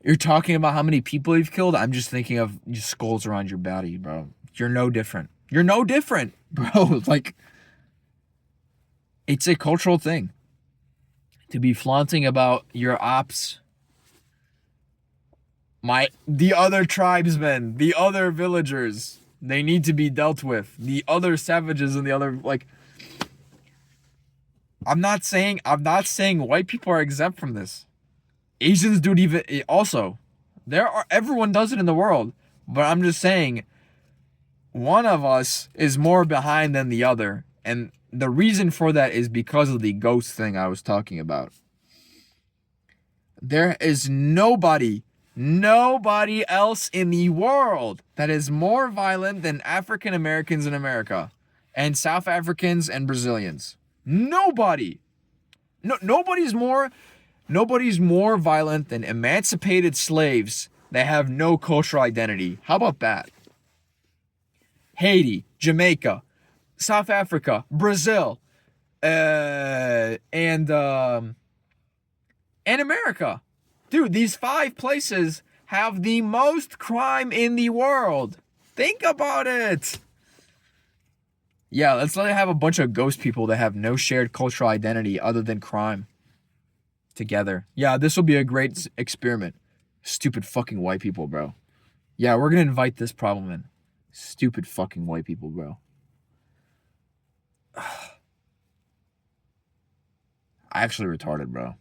You're talking about how many people you've killed. I'm just thinking of skulls around your body, bro. You're no different. You're no different, bro. Like, it's a cultural thing. To be flaunting about your ops. The other tribesmen, the other villagers, they need to be dealt with. The other savages and the other, like... I'm not saying white people are exempt from this. Asians do it even also. Everyone does it in the world. But I'm just saying, one of us is more behind than the other. And the reason for that is because of the ghost thing I was talking about. There is nobody Nobody else in the world that is more violent than African Americans in America and South Africans and Brazilians. Nobody. No, nobody's more violent than emancipated slaves that have no cultural identity. How about that? Haiti, Jamaica, South Africa, Brazil, and America. Dude, these 5 places have the most crime in the world. Think about it. Yeah, let's let it have a bunch of ghost people that have no shared cultural identity other than crime together. Yeah, this will be a great experiment. Stupid fucking white people, bro. Yeah, we're gonna invite this problem in. Stupid fucking white people, bro. Actually retarded, bro.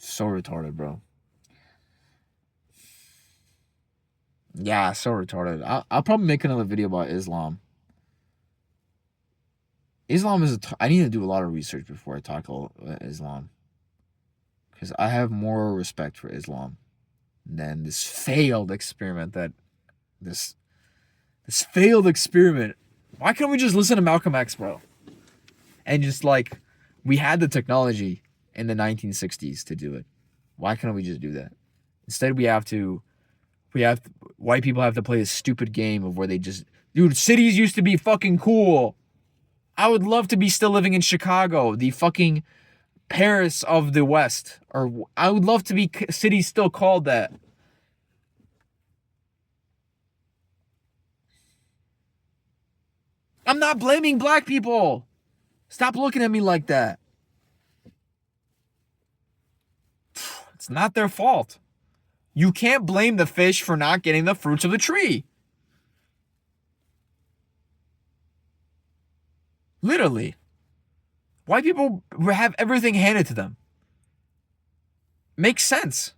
So retarded, bro. Yeah, so retarded. I'll probably make another video about Islam. Islam is I need to do a lot of research before I tackle Islam. Because I have more respect for Islam than this failed experiment this failed experiment. Why can't we just listen to Malcolm X, bro? And just like, we had the technology in the 1960s to do it. Why can't we just do that? Instead, white people have to play a stupid game of where they just, dude, cities used to be fucking cool. I would love to be still living in Chicago, the fucking Paris of the West. Or I would love to be cities still called that. I'm not blaming black people. Stop looking at me like that. It's not their fault. You can't blame the fish for not getting the fruits of the tree. Literally. White people have everything handed to them. Makes sense.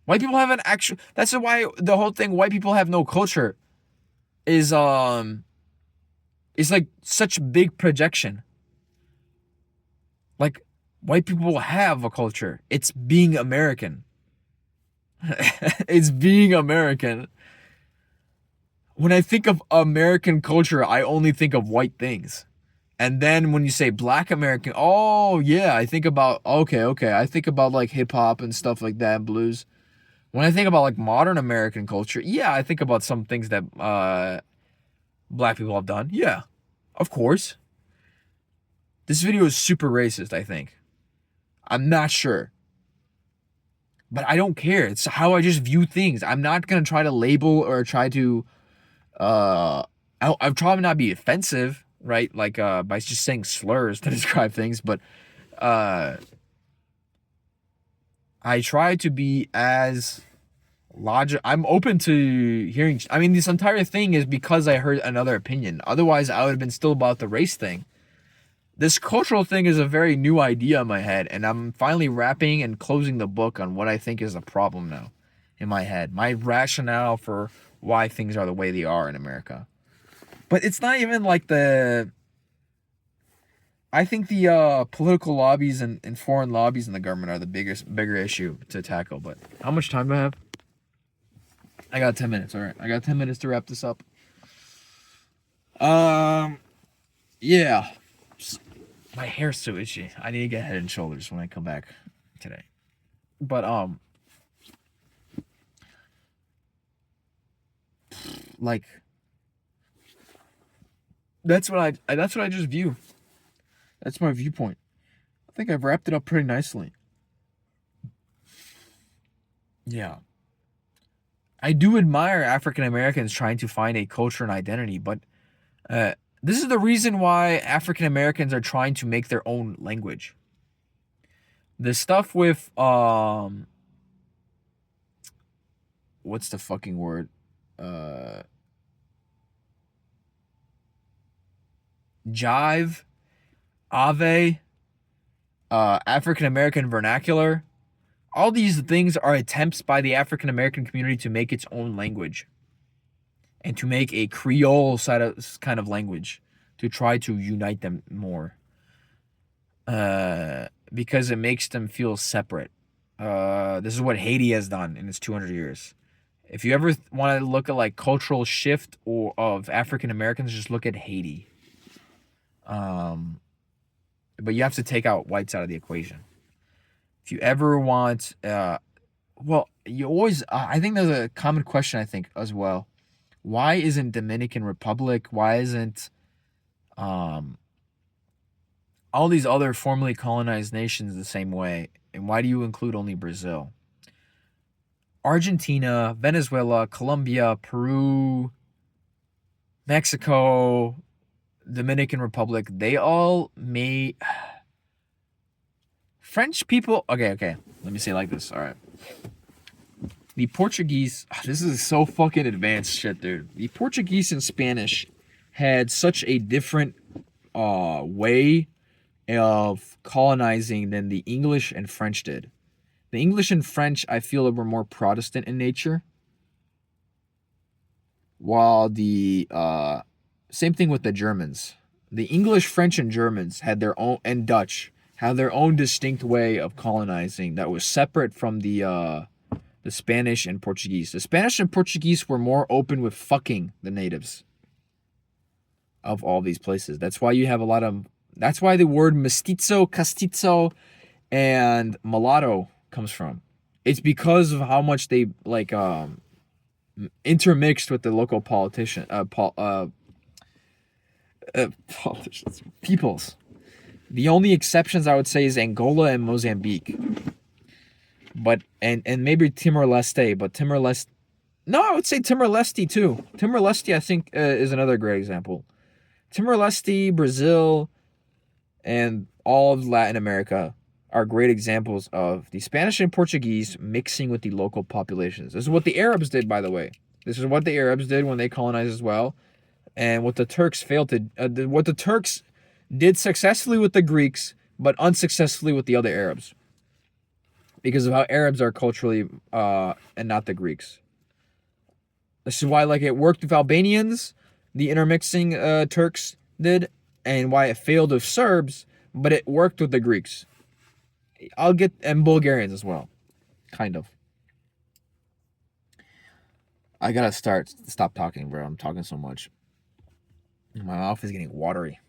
White people have an actual... That's why the whole thing, white people have no culture, is like such big projection. Like, white people have a culture. It's being American. It's being American. When I think of American culture, I only think of white things. And then when you say black American, oh yeah, I think about, okay. I think about like hip hop and stuff like that, blues. When I think about like modern American culture, yeah, I think about some things that black people have done. Yeah, of course. This video is super racist, I think. I'm not sure. But I don't care. It's how I just view things. I'm not going to try to label or try to... I'll try to not be offensive, right? Like, by just saying slurs to describe things. But I try to be as logical. I'm open to hearing... I mean, this entire thing is because I heard another opinion. Otherwise, I would have been still about the race thing. This cultural thing is a very new idea in my head, and I'm finally wrapping and closing the book on what I think is a problem now in my head. My rationale for why things are the way they are in America. But it's not even like the... I think the political lobbies and foreign lobbies in the government are the bigger issue to tackle. But how much time do I have? I got 10 minutes. All right, I got 10 minutes to wrap this up. Yeah. My hair's so itchy. I need to get Head and Shoulders when I come back today. But like, that's what I just view. That's my viewpoint. I think I've wrapped it up pretty nicely. Yeah. I do admire African Americans trying to find a culture and identity, but this is the reason why African Americans are trying to make their own language. The stuff with what's the fucking word? Jive, Ave, African American vernacular. All these things are attempts by the African American community to make its own language. And to make a Creole kind of language to try to unite them more. Because it makes them feel separate. This is what Haiti has done in its 200 years. If you ever want to look at like cultural shift or of African Americans, just look at Haiti. Um, but you have to take out whites out of the equation. If you ever want, well, you always. I think there's a common question. I think as well. Why isn't Dominican Republic? Why isn't um all these other formerly colonized nations the same way? And why do you include only Brazil? Argentina, Venezuela, Colombia, Peru, Mexico, Dominican Republic, they all may French people. Okay. Let me say it like this. All right. The Portuguese, this is so fucking advanced shit, dude. The Portuguese and Spanish had such a different way of colonizing than the English and French did. The English and French, I feel, were more Protestant in nature, while the same thing with the Germans. The English, French, and Germans had their own, and Dutch had their own distinct way of colonizing that was separate from the Spanish and Portuguese. The Spanish and Portuguese were more open with fucking the natives of all these places. That's why you have a lot of. That's why the word mestizo, castizo, and mulatto comes from. It's because of how much they like intermixed with the local politicians, peoples. The only exceptions I would say is Angola and Mozambique, but and maybe Timor Leste, but Timor Leste. No, I would say Timor Leste too. Timor Leste, I think, is another great example. Timor Leste, Brazil, and all of Latin America are great examples of the Spanish and Portuguese mixing with the local populations. This is what the Arabs did, by the way. This is what the Arabs did when they colonized as well, and what the Turks failed to. What the Turks did successfully with the Greeks, but unsuccessfully with the other Arabs, because of how Arabs are culturally, and not the Greeks. This is why, like, it worked with Albanians, the intermixing Turks did, and why it failed with Serbs, but it worked with the Greeks. And Bulgarians as well, kind of. I gotta stop talking, bro. I'm talking so much. My mouth is getting watery.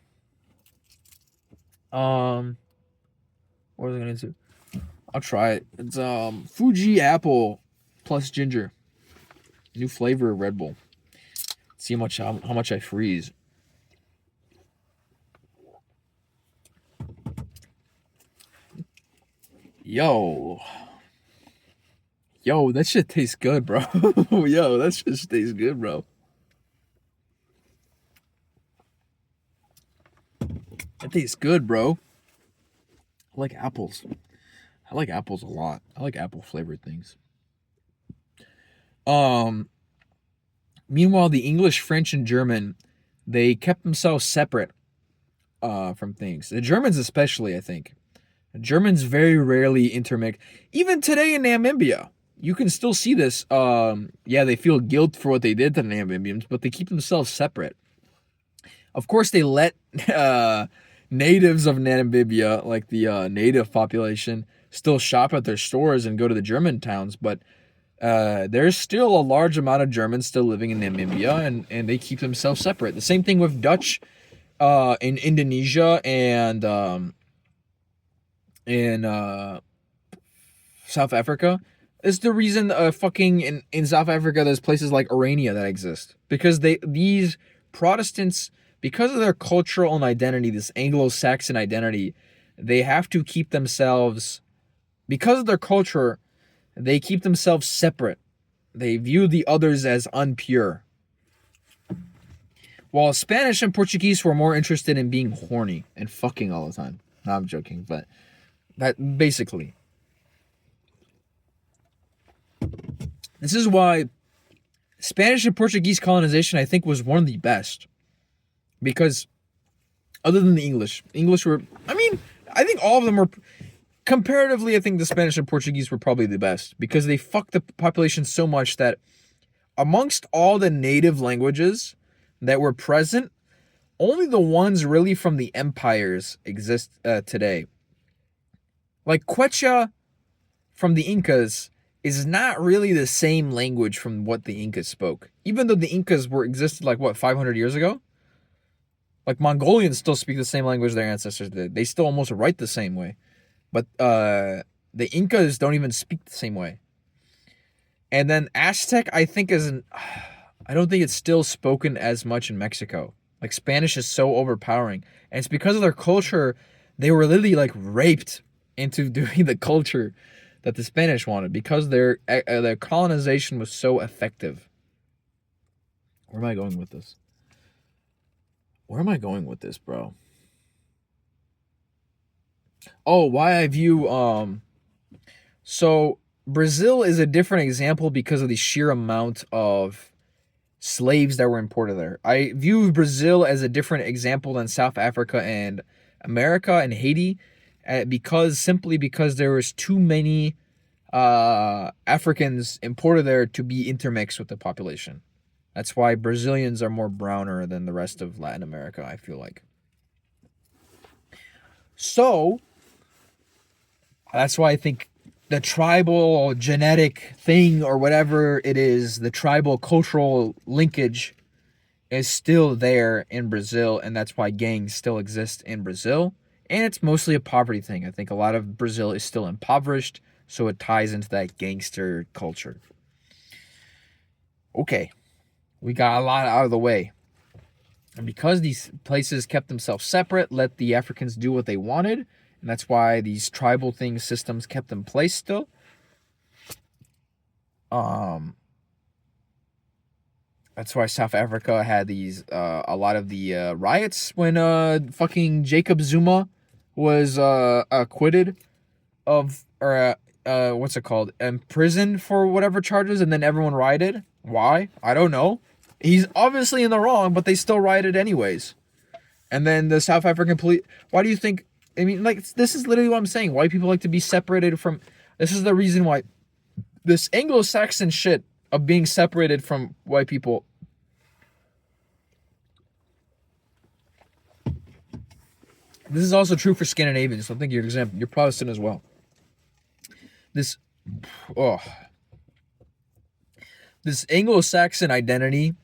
What was I gonna do? I'll try it. It's Fuji apple plus ginger. New flavor of Red Bull. See how much I freeze. Yo, that shit tastes good, bro. Yo, that shit tastes good, bro. That tastes good, bro. I like apples. I like apples a lot. I like apple flavored things. Um, Meanwhile, the English, French, and German, they kept themselves separate from things. The Germans, especially, I think. The Germans very rarely intermix. Even today in Namibia, you can still see this. Yeah, they feel guilt for what they did to the Namibians, but they keep themselves separate. Of course, they let natives of Namibia, like the native population, still shop at their stores and go to the German towns, but there's still a large amount of Germans still living in Namibia, and they keep themselves separate. The same thing with Dutch in Indonesia and in South Africa. Is the reason fucking in South Africa there's places like Orania that exist. Because these Protestants, because of their cultural and identity, this Anglo-Saxon identity, they have to keep themselves, because of their culture, they keep themselves separate. They view the others as unpure. While Spanish and Portuguese were more interested in being horny and fucking all the time. No, I'm joking, but that basically. This is why Spanish and Portuguese colonization, I think, was one of the best. Because other than the English were, I think all of them were, comparatively, I think the Spanish and Portuguese were probably the best. Because they fucked the population so much that amongst all the native languages that were present, only the ones really from the empires exist today. Like Quechua from the Incas is not really the same language from what the Incas spoke. Even though the Incas existed like what 500 years ago? Like Mongolians still speak the same language their ancestors did. They still almost write the same way. But the Incas don't even speak the same way. And then Aztec, I think, I don't think it's still spoken as much in Mexico. Like Spanish is so overpowering. And it's because of their culture, they were literally like raped into doing the culture that the Spanish wanted because their colonization was so effective. Where am I going with this? Where am I going with this, bro? Oh, why I view so Brazil is a different example because of the sheer amount of slaves that were imported there. I view Brazil as a different example than South Africa and America and Haiti simply because there was too many Africans imported there to be intermixed with the population. That's why Brazilians are more browner than the rest of Latin America, I feel like. So, that's why I think the tribal genetic thing or whatever it is, the tribal cultural linkage is still there in Brazil, and that's why gangs still exist in Brazil. And it's mostly a poverty thing. I think a lot of Brazil is still impoverished, so it ties into that gangster culture. Okay, we got a lot out of the way. And because these places kept themselves separate, let the Africans do what they wanted, and that's why these tribal systems kept in place still. That's why South Africa had a lot of the riots when fucking Jacob Zuma was acquitted of, or what's it called, imprisoned for whatever charges, and then everyone rioted. Why? I don't know. He's obviously in the wrong, but they still rioted anyways. And then the South African police. Why do you think? I mean, like, this is literally what I'm saying. Why people like to be separated from. This is the reason why. This Anglo-Saxon shit of being separated from white people. This is also true for Scandinavians. So I think you're Protestant as well. This Anglo-Saxon identity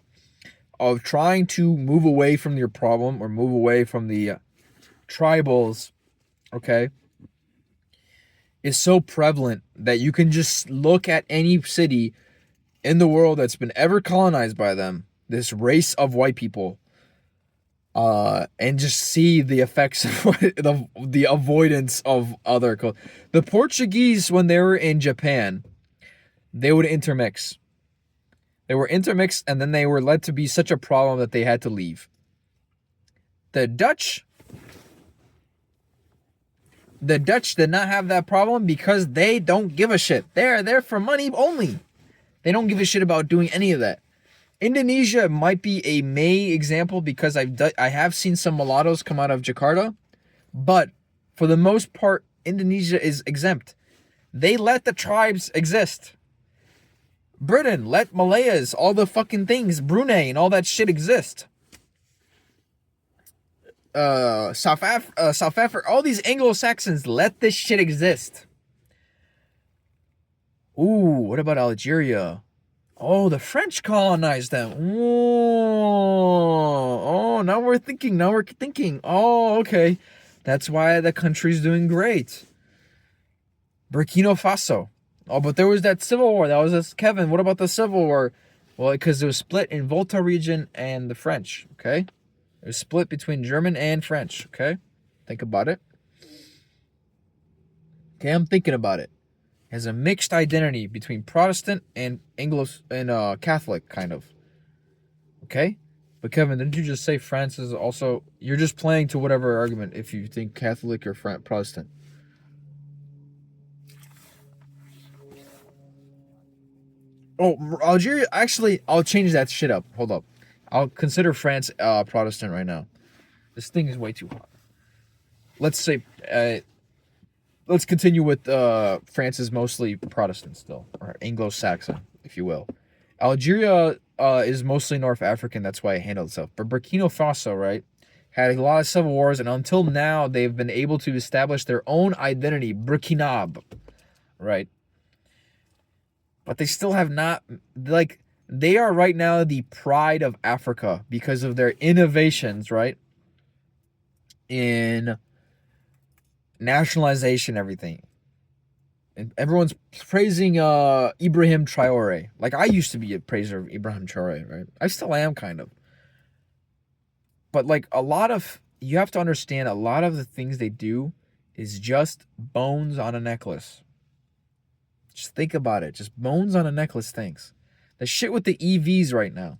of trying to move away from your problem or move away from the tribals, okay, is so prevalent that you can just look at any city in the world that's been ever colonized by them, this race of white people, and just see the effects of the avoidance of other cultures. The Portuguese, when they were in Japan, they would intermix. They were intermixed, and then they were led to be such a problem that they had to leave. The Dutch did not have that problem because they don't give a shit. They're there for money only. They don't give a shit about doing any of that. Indonesia might be a example because I have seen some mulattoes come out of Jakarta, but for the most part, Indonesia is exempt. They let the tribes exist. Britain let Malayas, all the fucking things, Brunei and all that shit exist. South Africa, all these Anglo-Saxons let this shit exist. Ooh, what about Algeria? Oh, the French colonized them. Oh, now we're thinking. Oh, okay. That's why the country's doing great. Burkina Faso. Oh, but there was that civil war. That was this. Kevin, what about the civil war? Well, because it was split in Volta region and the French, okay? It was split between German and French, okay? Think about it. Okay, I'm thinking about it. It has a mixed identity between Protestant and Anglo and Catholic, kind of. Okay? But Kevin, didn't you just say France is also... You're just playing to whatever argument if you think Catholic or Protestant. Oh, Algeria... Actually, I'll change that shit up. Hold up. I'll consider France Protestant right now. This thing is way too hot. Let's say... let's continue with France is mostly Protestant still. Or Anglo-Saxon, if you will. Algeria is mostly North African. That's why it handled itself. But Burkina Faso, right, had a lot of civil wars. And until now, they've been able to establish their own identity. Burkinab, right? but they still have not, like, they are right now the pride of Africa because of their innovations, right? In nationalization, everything. And everyone's praising Ibrahim Traore. Like, I used to be a praiser of Ibrahim Traore, right? I still am, kind of. But like, you have to understand, a lot of the things they do is just bones on a necklace. Just think about it. Just bones on a necklace things. The shit with the EVs right now.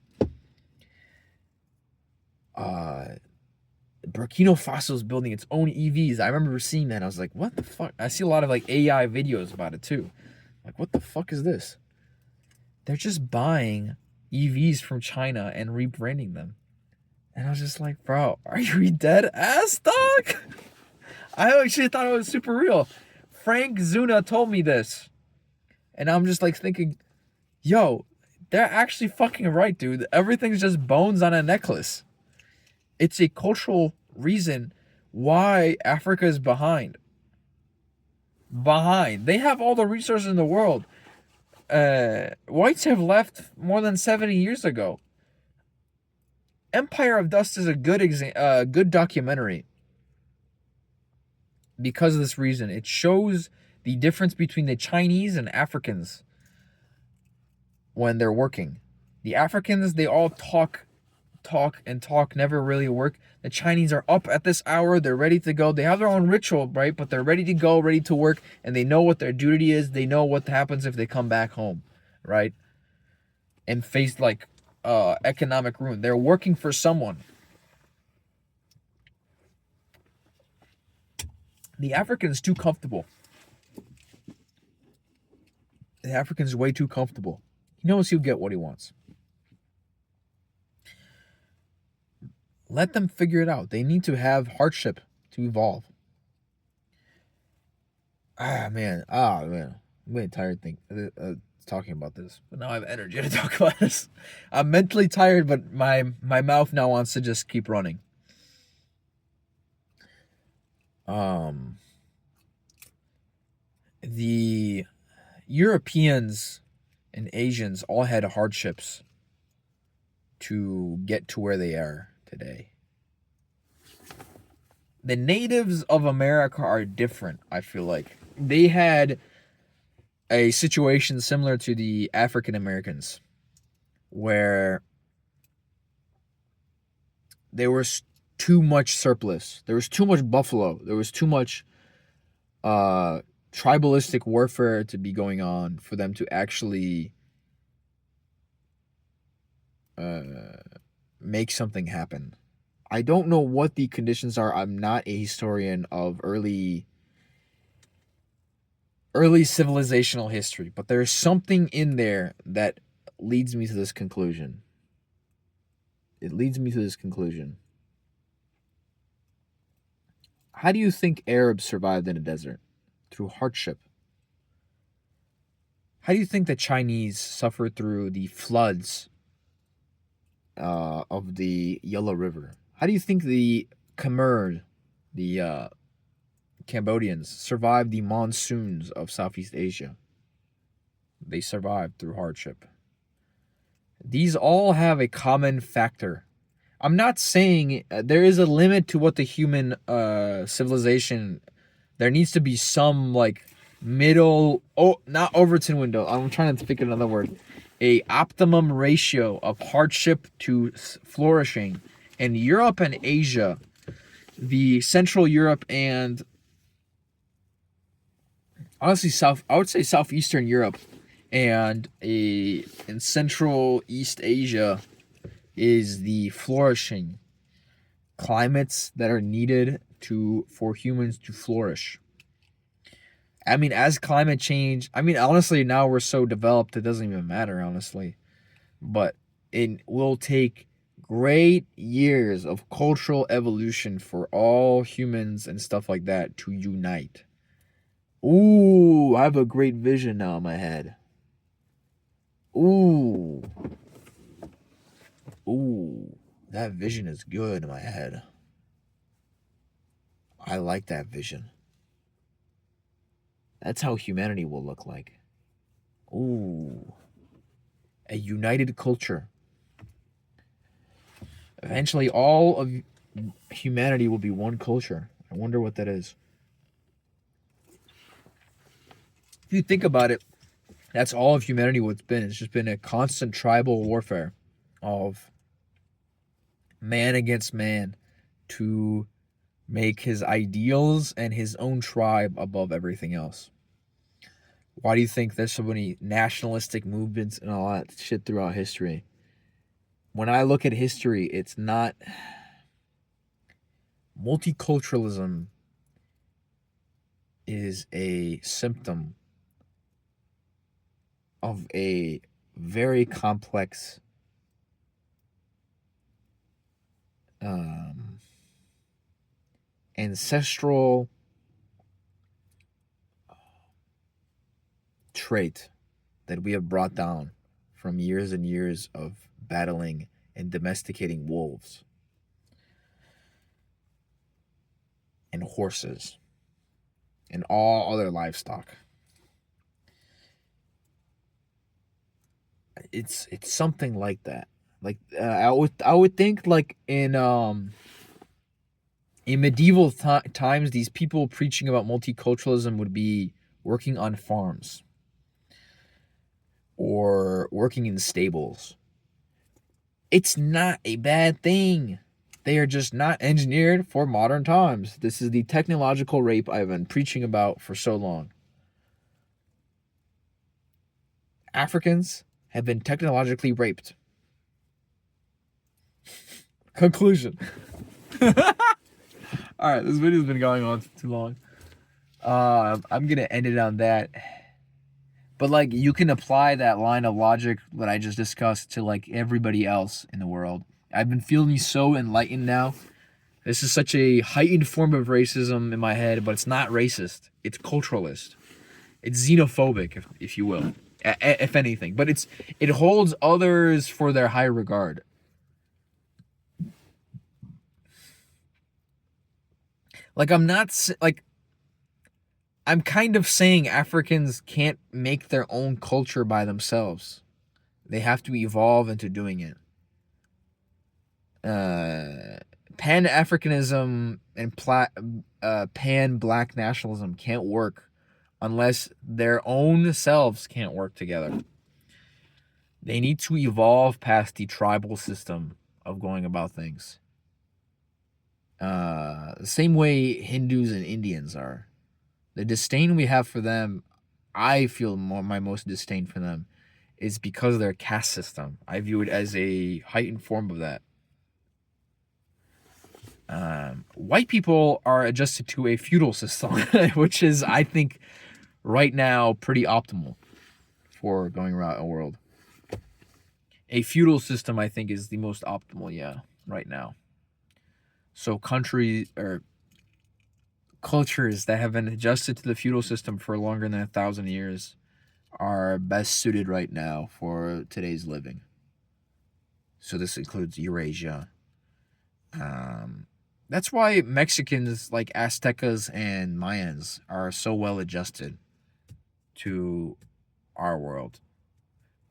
Burkina Faso is building its own EVs. I remember seeing that. I was like, what the fuck? I see a lot of like AI videos about it too. Like, what the fuck is this? They're just buying EVs from China and rebranding them. And I was just like, bro, are you dead ass, dog? I actually thought it was super real. Frank Zuna told me this. And I'm just like thinking, yo, they're actually fucking right, dude. Everything's just bones on a necklace. It's a cultural reason why Africa is behind. They have all the resources in the world. Whites have left more than 70 years ago. Empire of Dust is a good documentary because of this reason. It shows the difference between the Chinese and Africans when they're working. The Africans, they all talk, never really work. The Chinese are up at this hour, they're ready to go. They have their own ritual, right? But they're ready to go, ready to work, and they know what their duty is. They know what happens if they come back home, right? And face like economic ruin. They're working for someone. The African's too comfortable. The African's way too comfortable. He knows he'll get what he wants. Let them figure it out. They need to have hardship to evolve. Man. I'm really tired talking about this. But now I have energy to talk about this. I'm mentally tired, but my mouth now wants to just keep running. The Europeans and Asians all had hardships to get to where they are today. The natives of America are different, I feel like. They had a situation similar to the African Americans where there was too much surplus. There was too much buffalo. There was too much tribalistic warfare to be going on for them to actually make something happen. I don't know what the conditions are. I'm not a historian of early civilizational history, but there's something in there that leads me to this conclusion. It leads me to this conclusion. How do you think Arabs survived in a desert? Through hardship. How do you think the Chinese suffered through the floods of the Yellow River? How do you think the Khmer, the Cambodians, survived the monsoons of Southeast Asia? They survived through hardship. These all have a common factor. I'm not saying there is a limit to what the human civilization. There needs to be some like middle, not Overton window. I'm trying to think of another word. A optimum ratio of hardship to flourishing. In Europe and Asia, the Central Europe and honestly I would say Southeastern Europe and in Central East Asia is the flourishing climates that are needed for humans to flourish. I mean, as climate change, honestly, now we're so developed it doesn't even matter, honestly. But it will take great years of cultural evolution for all humans and stuff like that to unite. Ooh, I have a great vision now in my head. Ooh, that vision is good in my head. I like that vision. That's how humanity will look like. Ooh, a united culture. Eventually, all of humanity will be one culture. I wonder what that is. If you think about it, that's all of humanity what's been. It's just been a constant tribal warfare of man against man to make his ideals and his own tribe above everything else. Why do you think there's so many nationalistic movements and all that shit throughout history? When I look at history, it's not multiculturalism is a symptom of a very complex ancestral trait that we have brought down from years and years of battling and domesticating wolves and horses and all other livestock. It's something like that. Like I would think like in medieval times, these people preaching about multiculturalism would be working on farms or working in stables. It's not a bad thing. They are just not engineered for modern times. This is the technological rape I've been preaching about for so long. Africans have been technologically raped. Conclusion. All right, this video's been going on for too long. I'm gonna end it on that. But like, you can apply that line of logic that I just discussed to like everybody else in the world. I've been feeling so enlightened now. This is such a heightened form of racism in my head, but it's not racist. It's culturalist. It's xenophobic, if you will, if anything. But it holds others for their high regard. Like, I'm kind of saying Africans can't make their own culture by themselves. They have to evolve into doing it. Pan-Africanism and pan-black nationalism can't work unless their own selves can't work together. They need to evolve past the tribal system of going about things. The same way Hindus and Indians are. The disdain we have for them, I feel my most disdain for them, is because of their caste system. I view it as a heightened form of that. White people are adjusted to a feudal system, which is, I think, right now pretty optimal for going around a world. A feudal system, I think, is the most optimal, right now. So countries or cultures that have been adjusted to the feudal system for longer than 1,000 years are best suited right now for today's living. So this includes Eurasia. That's why Mexicans like Aztecas and Mayans are so well adjusted to our world.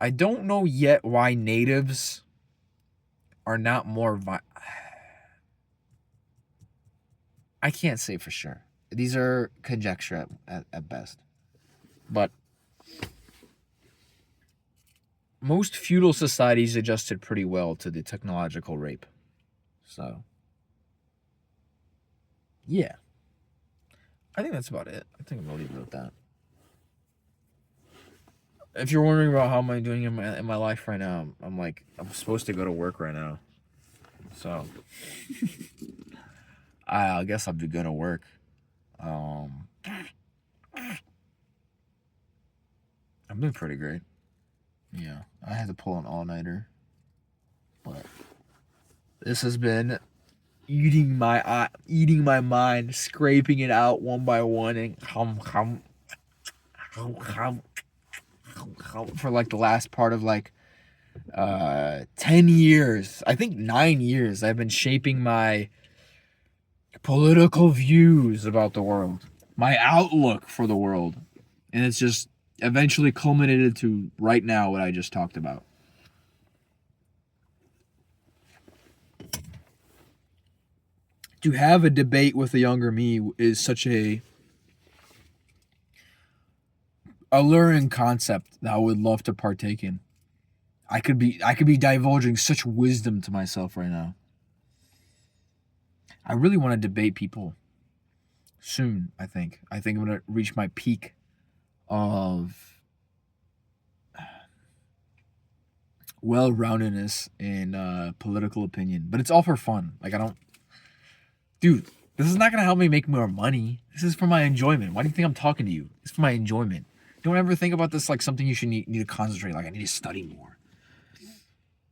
I don't know yet why natives are not more I can't say for sure. These are conjecture at best. But most feudal societies adjusted pretty well to the technological rape. So, yeah. I think that's about it. I think I'm going to leave it at that. If you're wondering about how am I doing in my life right now, I'm supposed to go to work right now. So, I guess I'll be going to work. I'm doing pretty great. Yeah, I had to pull an all-nighter. But this has been eating my mind, scraping it out one by one, and for like the last part of like 10 years, I think 9 years, I've been shaping my political views about the world, my outlook for the world, and it's just eventually culminated to right now what I just talked about. To have a debate with a younger me is such a learning concept that I would love to partake in. I could be divulging such wisdom to myself right now. I really want to debate people soon, I think. I think I'm going to reach my peak of well-roundedness in political opinion. But it's all for fun. Like, I don't... Dude, this is not going to help me make more money. This is for my enjoyment. Why do you think I'm talking to you? It's for my enjoyment. Don't ever think about this like something you should need to concentrate. Like, I need to study more.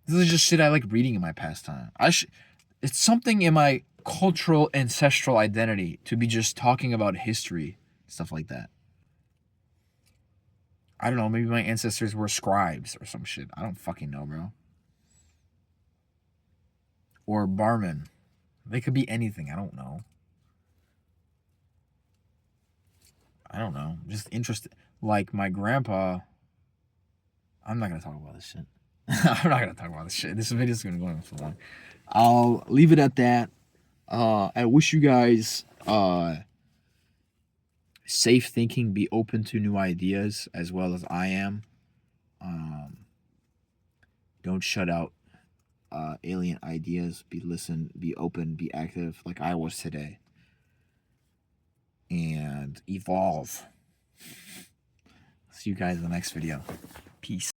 This is just shit I like reading in my pastime. It's something in my cultural ancestral identity to be just talking about history, stuff like that. I don't know, maybe my ancestors were scribes or some shit. I don't fucking know, bro. Or barmen. They could be anything. I don't know. I'm just interested. Like my grandpa. I'm not gonna talk about this shit. I'm not gonna talk about this shit. This video's gonna go on for long. I'll leave it at that. I wish you guys safe thinking, be open to new ideas as well as I am. Don't shut out alien ideas. Be open, be active like I was today. And evolve. See you guys in the next video. Peace.